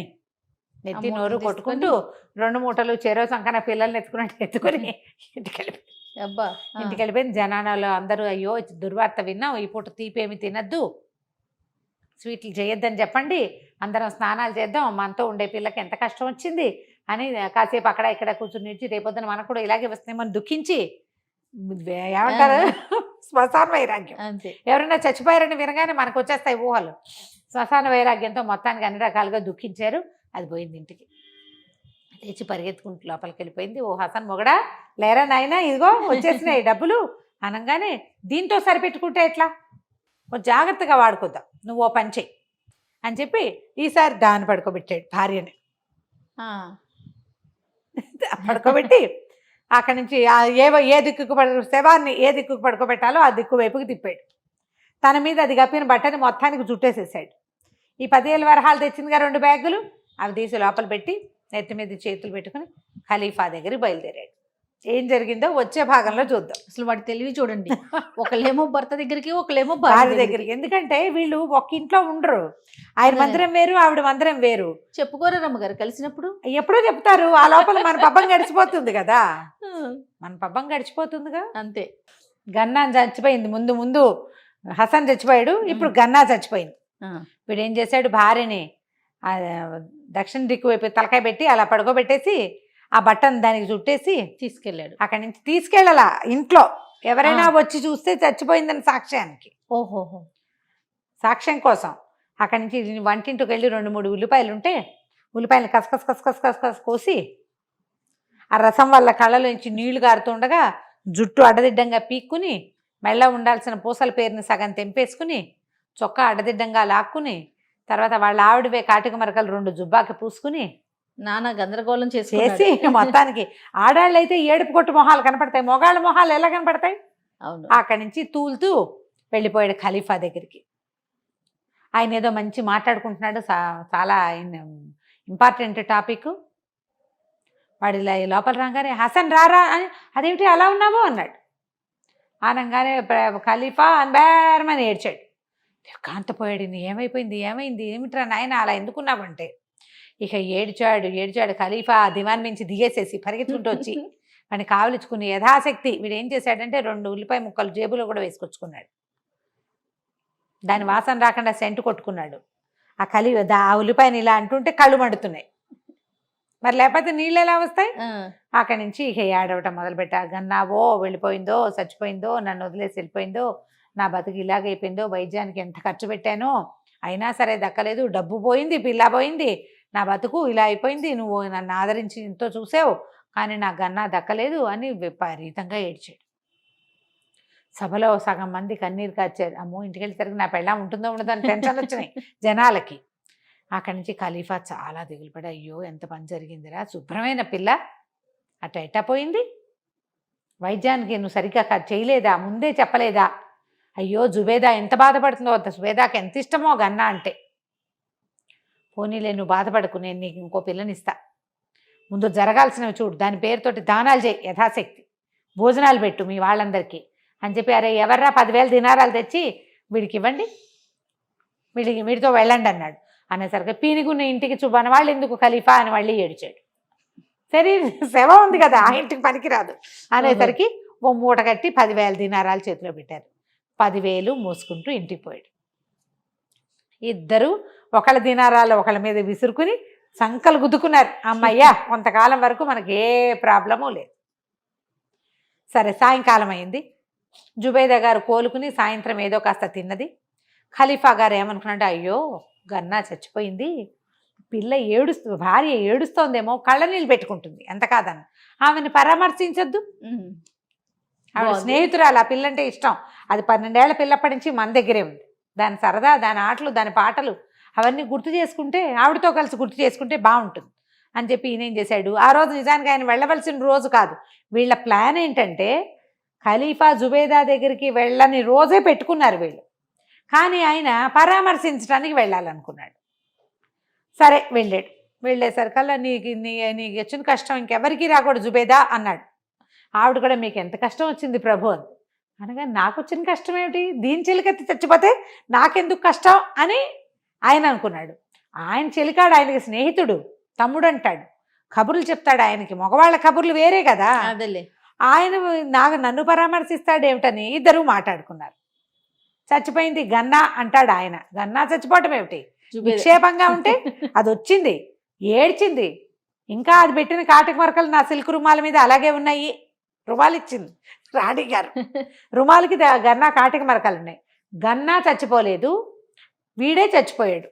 [SPEAKER 3] నెత్తి నోరు కొట్టుకుంటూ 2 మూటలు చెరో సంకన పిల్లల్ని ఎత్తుకుని ఇంటికి వెళ్ళిపోయింది. జనాలలో అందరూ, అయ్యో దుర్వార్త విన్నాం, ఈ పూట తీపేమి తినద్దు, స్వీట్లు చేయొద్దని చెప్పండి, అందరం స్నానాలు చేద్దాం, మనతో ఉండే పిల్లకి ఎంత కష్టం వచ్చింది అని కాసేపు అక్కడ ఇక్కడ కూర్చుని నిడిచి, రేపొద్దున మనకు కూడా ఇలాగే వస్తామని దుఃఖించి, ఏమంటారు శ్మశాన వైరాగ్యం. ఎవరైనా చచ్చిపోయారని వినగానే మనకు వచ్చేస్తాయి ఊహలు. శ్మశాన వైరాగ్యంతో మొత్తానికి అన్ని రకాలుగా దుఃఖించారు. అది పోయింది. ఇంటికి లేచి పరిగెత్తుకుంటూ లోపలికి వెళ్ళిపోయింది. ఓ హసన్ మొగడా, లేరా నాయనా, ఇదిగో వచ్చేసినాయి డబ్బులు అనగానే, దీంతో సరిపెట్టుకుంటే ఎట్లా, జాగ్రత్తగా వాడుకోద్దాం, నువ్వు ఓ పని చెయ్యి అని చెప్పి ఈసారి దాన్ని పడుకోబెట్టాడు భార్యని. పడుకోబెట్టి అక్కడి నుంచి ఏ దిక్కుకు శవాన్ని ఏ దిక్కుకు పడుకోబెట్టాలో ఆ దిక్కు వైపుకి తిప్పాడు. తన మీద అది కప్పిన బట్టని మొత్తానికి చుట్టేసేసాడు. ఈ 10,000 వరహాలు తెచ్చిందిగా 2 బ్యాగులు, అవి తీసి లోపల పెట్టి నెత్తి మీద చేతులు పెట్టుకుని ఖలీఫా దగ్గరికి బయలుదేరాడు. ఏం జరిగిందో వచ్చే భాగంలో చూద్దాం.
[SPEAKER 2] అసలు వాడి తెలివి చూడండి, ఒకళ్ళేమో భర్త దగ్గరికి, ఒకళ్ళేమో
[SPEAKER 3] భార్య దగ్గరికి. ఎందుకంటే వీళ్ళు ఒక ఇంట్లో ఉండరు, ఆయన మందిరం వేరు, ఆవిడ మందిరం వేరు.
[SPEAKER 2] చెప్పుకోరు రమ్మగారు కలిసినప్పుడు,
[SPEAKER 3] ఎప్పుడో చెప్తారు, ఆ లోపల మన పబ్బం గడిచిపోతుంది కదా, మన పబ్బం గడిచిపోతుందిగా.
[SPEAKER 2] అంతే.
[SPEAKER 3] గన్నా చచ్చిపోయింది, ముందు హసన్ చచ్చిపోయాడు, ఇప్పుడు గన్నా చచ్చిపోయింది. వీడు ఏం చేశాడు, భార్యని దక్షిణ దిక్కు వైపు తలకాయ పెట్టి అలా పడుకోబెట్టేసి ఆ బట్టను దానికి చుట్టేసి తీసుకెళ్ళాడు. అక్కడి నుంచి తీసుకెళ్ళాలా, ఇంట్లో ఎవరైనా వచ్చి చూస్తే చచ్చిపోయిందని సాక్ష్యానికి,
[SPEAKER 2] ఓహోహో
[SPEAKER 3] సాక్ష్యం కోసం అక్కడి నుంచి వంటింటికి వెళ్ళి 2-3 ఉల్లిపాయలు ఉంటే ఉల్లిపాయలు కసకస కోసి ఆ రసం వల్ల కళ్ళలోంచి నీళ్లు గారుతుండగా జుట్టు అడ్డదిడ్డంగా పీక్కుని, మెళ్ళ ఉండాల్సిన పూసల పేరుని సగం తెంపేసుకుని, చొక్కా అడ్డదిడ్డంగా లాక్కుని, తర్వాత వాళ్ళ ఆవిడవే కాటిక మరకలు 2 జుబ్బాకి పూసుకుని
[SPEAKER 2] నానా గందరగోళం
[SPEAKER 3] చేసి మొత్తానికి ఆడాళ్ళు అయితే ఏడుపు కొట్టు మొహాలు కనపడతాయి, మొగాళ్ళ మొహాలు ఎలా కనపడతాయి.
[SPEAKER 2] అవును.
[SPEAKER 3] అక్కడి నుంచి తూలుతూ వెళ్ళిపోయాడు ఖలీఫా దగ్గరికి. ఆయన ఏదో మంచి మాట్లాడుకుంటున్నాడు, చాలా ఇంపార్టెంట్ టాపిక్. వాడి లోపల రాగానే, హసన్ రారా అని, అదేమిటి అలా ఉన్నావు అన్నాడు. అనగానే ఖలీఫా బేరమని ఏడ్చాడు. కాంతపోయాడు, ఏమైపోయింది ఏమిట్రా నాయన అలా ఎందుకున్నావంటే, ఇక ఏడ్చాడు. ఖలీఫా దివాన్ నుంచి దిగేసేసి పరిగెత్తుకుంటూ వచ్చి వాడిని కావలించుకుని యథాశక్తి వీడు ఏం చేశాడంటే 2 ఉల్లిపాయ ముక్కలు జేబులో కూడా వేసుకొచ్చుకున్నాడు. దాని వాసన రాకుండా సెంటు కొట్టుకున్నాడు. ఆ ఉల్లిపాయని ఇలా అంటుంటే కళ్ళు మండుతున్నాయి, మరి లేకపోతే నీళ్ళు ఎలా వస్తాయి. అక్కడి నుంచి ఇక ఏడవటం మొదలుపెట్టా. గన్నావో వెళ్ళిపోయిందో, చచ్చిపోయిందో, నన్ను వదిలేసి వెళ్ళిపోయిందో, నా బతుకు ఇలాగైపోయిందో, వైద్యానికి ఎంత ఖర్చు పెట్టానో అయినా సరే దక్కలేదు, డబ్బు పోయింది, పిల్ల పోయింది, నా బతుకు ఇలా అయిపోయింది, నువ్వు నన్ను ఆదరించి ఎంతో చూసావు కానీ నా గన్నా దక్కలేదు అని విపరీతంగా ఏడ్చాడు. సభలో సగం మంది కన్నీరు కార్చారు. అమ్మో, ఇంటికి వెళ్ళేసరికి నా పెళ్ళాం ఉంటుందో ఉండదో అని టెన్షన్ వచ్చినాయి జనాలకి. అక్కడి నుంచి ఖలీఫా చాలా దిగులుపడి, అయ్యో ఎంత పని జరిగిందిరా, శుభ్రమైన పిల్ల అట్ట ఎట్టా పోయింది, వైద్యానికి నువ్వు సరిగ్గా చేయలేదా, ముందే చెప్పలేదా, అయ్యో జుబేదా ఎంత బాధపడుతుందో, జుబేదాకి ఎంత ఇష్టమో గన్నా అంటే. పోనీలే నువ్వు బాధపడకు, నేను నీకు ఇంకో పిల్లనిస్తా, ముందు జరగాల్సినవి చూడు, దాని పేరుతోటి దానాలు చేయి, యథాశక్తి భోజనాలు పెట్టు మీ వాళ్ళందరికీ అని చెప్పి, అరే ఎవర్రా 10,000 దినారాలు తెచ్చి వీడికి ఇవ్వండి, వీడితో వెళ్ళండి అన్నాడు. అనేసరికి పీనిగున్న ఇంటికి చుబ్బన వాళ్ళు ఎందుకు ఖలీఫా అని మళ్ళీ ఏడిచాడు. సరే శవ ఉంది కదా, ఆ ఇంటికి పనికిరాదు అనేసరికి ఓ మూట కట్టి 10,000 దినారాలు చేతిలో పెట్టారు. 10,000 మోసుకుంటూ ఇంటికి పోయాడు. ఇద్దరు ఒకళ్ళ దినారాలు ఒకళ్ళ మీద విసురుకుని సంకలు గుద్దుకున్నారు. అమ్మయ్యా, కొంతకాలం వరకు మనకి ఏ ప్రాబ్లము లేదు. సరే సాయంకాలం అయింది. జుబైదా గారు కోలుకుని సాయంత్రం ఏదో కాస్త తిన్నది. ఖలీఫా గారు ఏమనుకున్నాడు, అయ్యో గన్నా చచ్చిపోయింది, పిల్ల భార్య ఏడుస్తోందేమో, కళ్ళ నీళ్ళు పెట్టుకుంటుంది, ఎంత కాదన్న ఆమెను పరామర్శించొద్దు. ఆవిడ స్నేహితురాలు, ఆ పిల్లంటే ఇష్టం, అది 12 ఏళ్ల పిల్లప్పటి నుంచి మన దగ్గరే ఉంది. దాని సరదా, దాని ఆటలు, దాని పాటలు అవన్నీ గుర్తు చేసుకుంటే, ఆవిడతో కలిసి గుర్తు చేసుకుంటే బాగుంటుంది అని చెప్పి ఈయనేం చేశాడు, ఆ రోజు నిజానికి ఆయన వెళ్ళవలసిన రోజు కాదు. వీళ్ళ ప్లాన్ ఏంటంటే ఖలీఫా జుబేదా దగ్గరికి వెళ్ళని రోజే పెట్టుకున్నారు వీళ్ళు, కానీ ఆయన పరామర్శించడానికి వెళ్ళాలనుకున్నాడు. సరే వెళ్ళాడు. వెళ్ళేసరికల్లా నీకు వచ్చిన కష్టం ఇంకెవరికి రాకూడదు జుబేదా అన్నాడు. ఆవిడ కూడా మీకు ఎంత కష్టం వచ్చింది ప్రభు అని అనగా, నాకు వచ్చిన కష్టం ఏమిటి, దీని చెలికత్తి చచ్చిపోతే నాకెందుకు కష్టం అని ఆయన అనుకున్నాడు. ఆయన చెలికాడు, ఆయనకి స్నేహితుడు, తమ్ముడు అంటాడు, కబుర్లు చెప్తాడు ఆయనకి, మగవాళ్ళ కబుర్లు వేరే కదా, ఆయన నన్ను పరామర్శిస్తాడు ఏమిటని ఇద్దరు మాట్లాడుకున్నారు. చచ్చిపోయింది గన్నా అంటాడు ఆయన. గన్నా చచ్చిపోవటం ఏమిటి, విక్షేపంగా ఉంటే అది వచ్చింది, ఏడ్చింది, ఇంకా అది పెట్టిన కాటిక మరకలు నా సిల్క్ రుమాల మీద అలాగే ఉన్నాయి. రుమాలు ఇచ్చింది రాణి గారు, రుమాలకి గన్నా కాటిక మరకలు ఉన్నాయి. గన్నా చచ్చిపోలేదు, వీడే చచ్చిపోయాడు,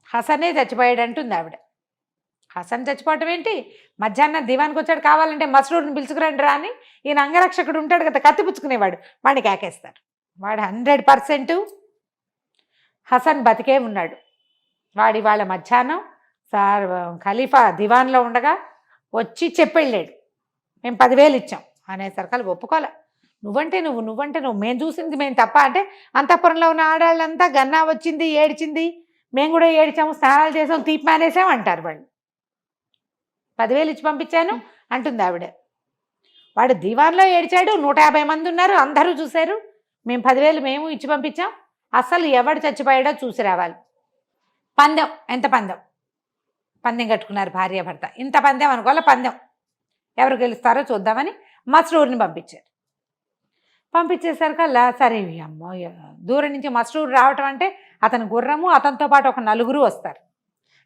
[SPEAKER 3] హసనే చచ్చిపోయాడు అంటుంది ఆవిడ. హసన్ చచ్చిపోవటం ఏంటి, మధ్యాహ్నం దివానికి వచ్చాడు, కావాలంటే మస్రూర్ని పిలుచుకురండి రా అని ఈయన అంగరక్షకుడు ఉంటాడు కదా, కత్తి పుచ్చుకునేవాడు, వాడిని కేకేస్తాడు. వాడు 100% హసన్ బతికే ఉన్నాడు. వాడి వాళ్ళ మధ్యాహ్నం ఖలీఫా దివాన్లో ఉండగా వచ్చి చెప్పెళ్ళాడు, మేము 10,000 ఇచ్చాం అనేసరికి ఒప్పుకోలే. నువ్వంటే నువ్వు మేము చూసింది మేము తప్ప అంటే, అంతఃపురంలో ఉన్న ఆడాళ్ళంతా గన్నా వచ్చింది ఏడ్చింది, మేము కూడా ఏడ్చాము, స్నానాలు చేసాం, తీపి మానేసాం అంటారు వాళ్ళు. 10,000 ఇచ్చి పంపించాను అంటుంది ఆవిడ. వాడు దివాన్లో ఏడ్చాడు, 150 మంది ఉన్నారు, అందరూ చూశారు, మేము 10,000 మేము ఇచ్చి పంపించాం, అసలు ఎవడు చచ్చిపోయాడో చూసి రావాలి. పందెం, ఎంత పందెం కట్టుకున్నారు భార్యాభర్త. ఇంత పందెం అనుకోవాలి, పందెం ఎవరు గెలుస్తారో చూద్దామని మస్రూర్ని పంపించారు. పంపించేసరికల్లా సరే అమ్మో, దూరం నుంచి మస్రూర్ రావటం అంటే అతని గుర్రము, అతనితో పాటు ఒక 4 వస్తారు,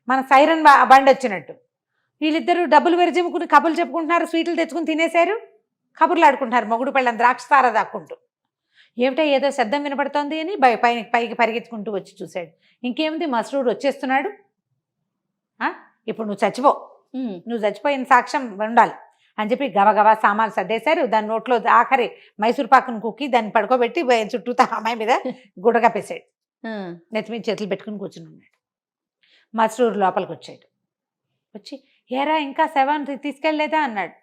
[SPEAKER 3] మన సైరన్ బండి వచ్చినట్టు. వీళ్ళిద్దరూ డబ్బులు వెరజిమ్ముకుని కబుర్లు చెప్పుకుంటున్నారు, స్వీట్లు తెచ్చుకుని తినేశారు, కబుర్లు ఆడుకుంటున్నారు, మొగుడు పెళ్ళని ద్రాక్షతార దాక్కుంటూ. ఏమిటో ఏదో శబ్దం వినపడుతోంది అని పైకి పరిగెత్తుకుంటూ వచ్చి చూశాడు. ఇంకేముంది, మస్రూర్ వచ్చేస్తున్నాడు. ఇప్పుడు నువ్వు చచ్చిపోయిన సాక్ష్యం ఉండాలి అని చెప్పి గబగబా సామాన్లు సర్దేశారు. దాని నోట్లో ఆఖరి మైసూర్ పాకును కుక్కి దాన్ని పడుకోబెట్టి చుట్టూతా అమ్మాయి మీద గుడగప్పేశాడు. నెత్తి మీద చేతులు పెట్టుకుని కూర్చుని ఉన్నాడు. మస్రూర్ లోపలికి వచ్చాడు. వచ్చి ఏరా ఇంకా శవాన్ని తీసుకెళ్ళలేదా అన్నాడు.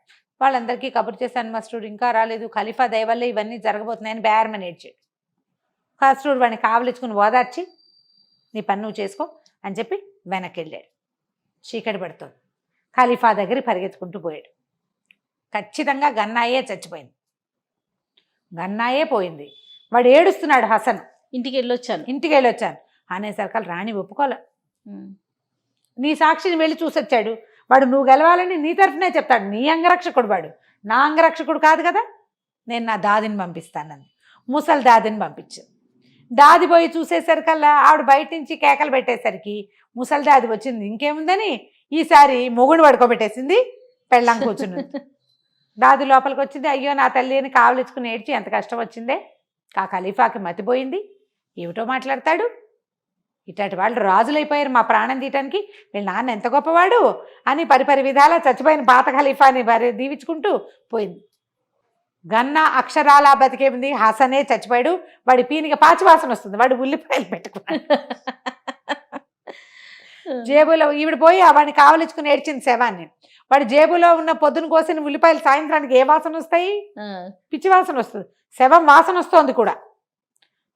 [SPEAKER 3] వాళ్ళందరికీ కబురు చేశాను, మస్రూర్ ఇంకా రాలేదు, ఖలీఫా దయవల్లే ఇవన్నీ జరగబోతున్నాయని బేరమని ఏడ్చాడు. మస్రూర్ వాడిని కావలించుకుని ఓదార్చి, నీ పని నువ్వు చేసుకో అని చెప్పి వెనక్కి వెళ్ళాడు. చీకటి పడుతుంది. ఖలీఫా దగ్గర పరిగెత్తుకుంటూ పోయాడు. ఖచ్చితంగా గన్నాయే చచ్చిపోయింది, గన్నాయే పోయింది. వాడు ఏడుస్తున్నాడు హసన్. ఇంటికి వెళ్ళొచ్చాను అనేసరికి రాణి ఒప్పుకోలే. నీ సాక్షిని వెళ్ళి చూసొచ్చాడు వాడు, నువ్వు గెలవాలని నీ తరఫునే చెప్తాడు, నీ అంగరక్షకుడు వాడు, నా అంగరక్షకుడు కాదు కదా, నేను నా దాదిని పంపిస్తానని ముసలి దాదిని పంపించాను. దాది పోయి చూసేసరికల్లా ఆవిడ బయట నుంచి కేకలు పెట్టేసరికి ముసలి దాది వచ్చింది. ఇంకేముందని ఈసారి మొగుడు పడుకోబెట్టేసింది, పెళ్ళాం కూర్చున్నది. దాది లోపలికి వచ్చింది. అయ్యో నా తల్లి అని కావలించుకుని ఏడ్చి, ఎంత కష్టం వచ్చిందే, ఆ ఖలీఫాకి మతిపోయింది, ఏమిటో మాట్లాడతాడు, ఇట్లాంటి వాళ్ళు రాజులైపోయారు మా ప్రాణం తీయటానికి, వీళ్ళ నాన్న ఎంత గొప్పవాడు అని పరిపరి విధాలా చచ్చిపోయిన పాత ఖలీఫాని దీవించుకుంటూ పోయింది. గన్నా అక్షరాలా బతికే ఉంది, హసనే చచ్చిపోయాడు, వాడి పీనిక పాచి వాసన వస్తుంది, వాడు ఉల్లిపాయలు పెట్టుకున్నాడు జేబులో. ఈవిడ పోయి వాడిని కావలించుకుని ఏడ్చింది శవాన్ని. వాడి జేబులో ఉన్న పొద్దున కోసిన ఉల్లిపాయలు సాయంత్రానికి ఏ వాసన వస్తాయి, పిచ్చి వాసన వస్తుంది, శవం వాసన వస్తోంది కూడా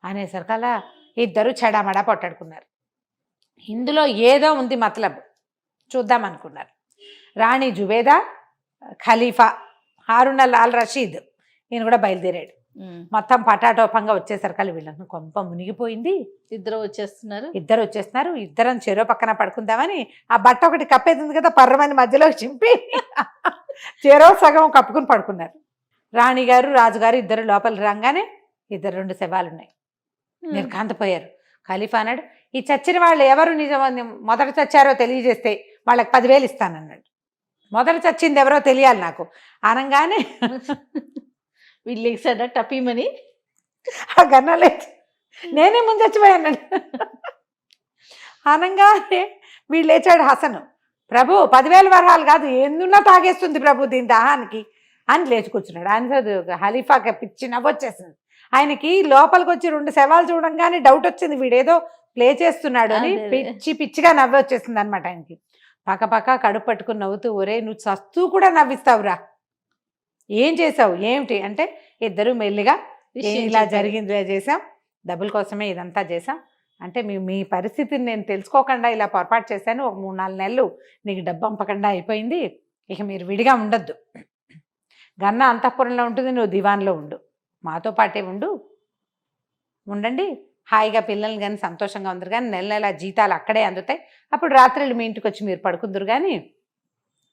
[SPEAKER 3] అనేసరికల్లా ఇద్దరు చెడామడా పొట్టాడుకున్నారు. ఇందులో ఏదో ఉంది మతలబ్, చూద్దాం అనుకున్నారు. రాణి జుబేదా, ఖలీఫా హారూన్ అల్ రషీద్ ఈయన కూడా బయలుదేరాడు. మొత్తం పటాటోపంగా వచ్చేసరికల్లా వీళ్ళను కొంప మునిగిపోయింది.
[SPEAKER 2] ఇద్దరు వచ్చేస్తున్నారు.
[SPEAKER 3] ఇద్దరం చెరో పక్కన పడుకుందామని ఆ బట్ట ఒకటి కప్పేది ఉంది కదా, పర్రమని మధ్యలో చింపి చెరో సగం కప్పుకుని పడుకున్నారు. రాణిగారు రాజుగారు ఇద్దరు లోపల రాగానే ఇద్దరు 2 శవాలు ఉన్నాయి. నిర్ఘాంతపోయారు. ఖలీఫా అన్నాడు, ఈ చచ్చిన వాళ్ళు ఎవరు మొదట చచ్చారో తెలియజేస్తే వాళ్ళకి 10,000 ఇస్తానన్నాడు. మొదట చచ్చింది ఎవరో తెలియాలి నాకు అనగానే
[SPEAKER 2] వీళ్ళు ఎక్సాడ టపీమని
[SPEAKER 3] ఆ గన్నలేదు, నేనే ముందు చచ్చిపోయాను అనగానే వీళ్ళు లేచాడు హసను, ప్రభు 10,000 వరహాలు కాదు ఎందున్నా తాగేస్తుంది ప్రభు దీని దాహానికి అని లేచి కూర్చున్నాడు. ఆయన ఖలీఫాకి పిచ్చి నవ్వొచ్చేసింది. ఆయనకి లోపలికి వచ్చి 2 శవాలు చూడంగానే డౌట్ వచ్చింది, వీడేదో ప్లే చేస్తున్నాడు అని పిచ్చిగా నవ్వి వచ్చేసింది అనమాట ఆయనకి. పక్క కడుపు పట్టుకుని నవ్వుతూ, ఒరే నువ్వు చస్తూ కూడా నవ్విస్తావురా, ఏం చేసావు ఏమిటి అంటే, ఇద్దరు మెల్లిగా ఇలా జరిగింది చేసాం, డబ్బుల కోసమే ఇదంతా చేసాం అంటే, మీ పరిస్థితిని నేను తెలుసుకోకుండా ఇలా పొరపాటు చేశాను, ఒక 3-4 నెలలు నీకు డబ్బు పంపకుండా అయిపోయింది, ఇక మీరు విడిగా ఉండొద్దు, గన్న అంతఃపురంలో ఉంటుంది, నువ్వు దివాన్లో ఉండు, మాతో పాటే ఉండండి, హాయిగా పిల్లల్ని కానీ సంతోషంగా ఉందరు కానీ నెల జీతాలు అక్కడే అందుతాయి, అప్పుడు రాత్రులు మీ ఇంటికి వచ్చి మీరు పడుకుందరు కానీ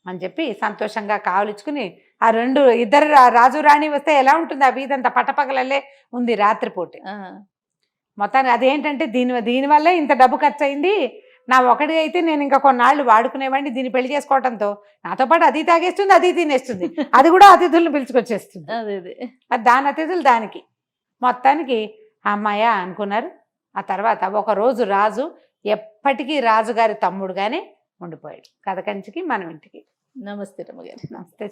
[SPEAKER 3] అని చెప్పి సంతోషంగా కావలించుకుని ఆ 2 ఇద్దరు రాజు రాణి వస్తే ఎలా ఉంటుంది, ఆ వీధంతా పట్టపగలల్లే ఉంది రాత్రిపూట. మొత్తానికి అదేంటంటే దీనివల్లే ఇంత డబ్బు ఖర్చు అయింది, నా ఒకటి అయితే నేను ఇంకా కొన్నాళ్ళు వాడుకునేవాడిని, దీన్ని పెళ్లి చేసుకోవడంతో నాతో పాటు అది తాగేస్తుంది, అది తినేస్తుంది, అది కూడా అతిథులను పిలుచుకొచ్చేస్తుంది, అది దాని అతిథులు దానికి. మొత్తానికి అమ్మాయ అనుకున్నారు. ఆ తర్వాత ఒక రోజు రాజు ఎప్పటికీ రాజుగారి తమ్ముడుగానే ఉండిపోయాడు. కథ కంచికి మనం ఇంటికి.
[SPEAKER 2] నమస్తే రమ్మగారు.
[SPEAKER 3] నమస్తే.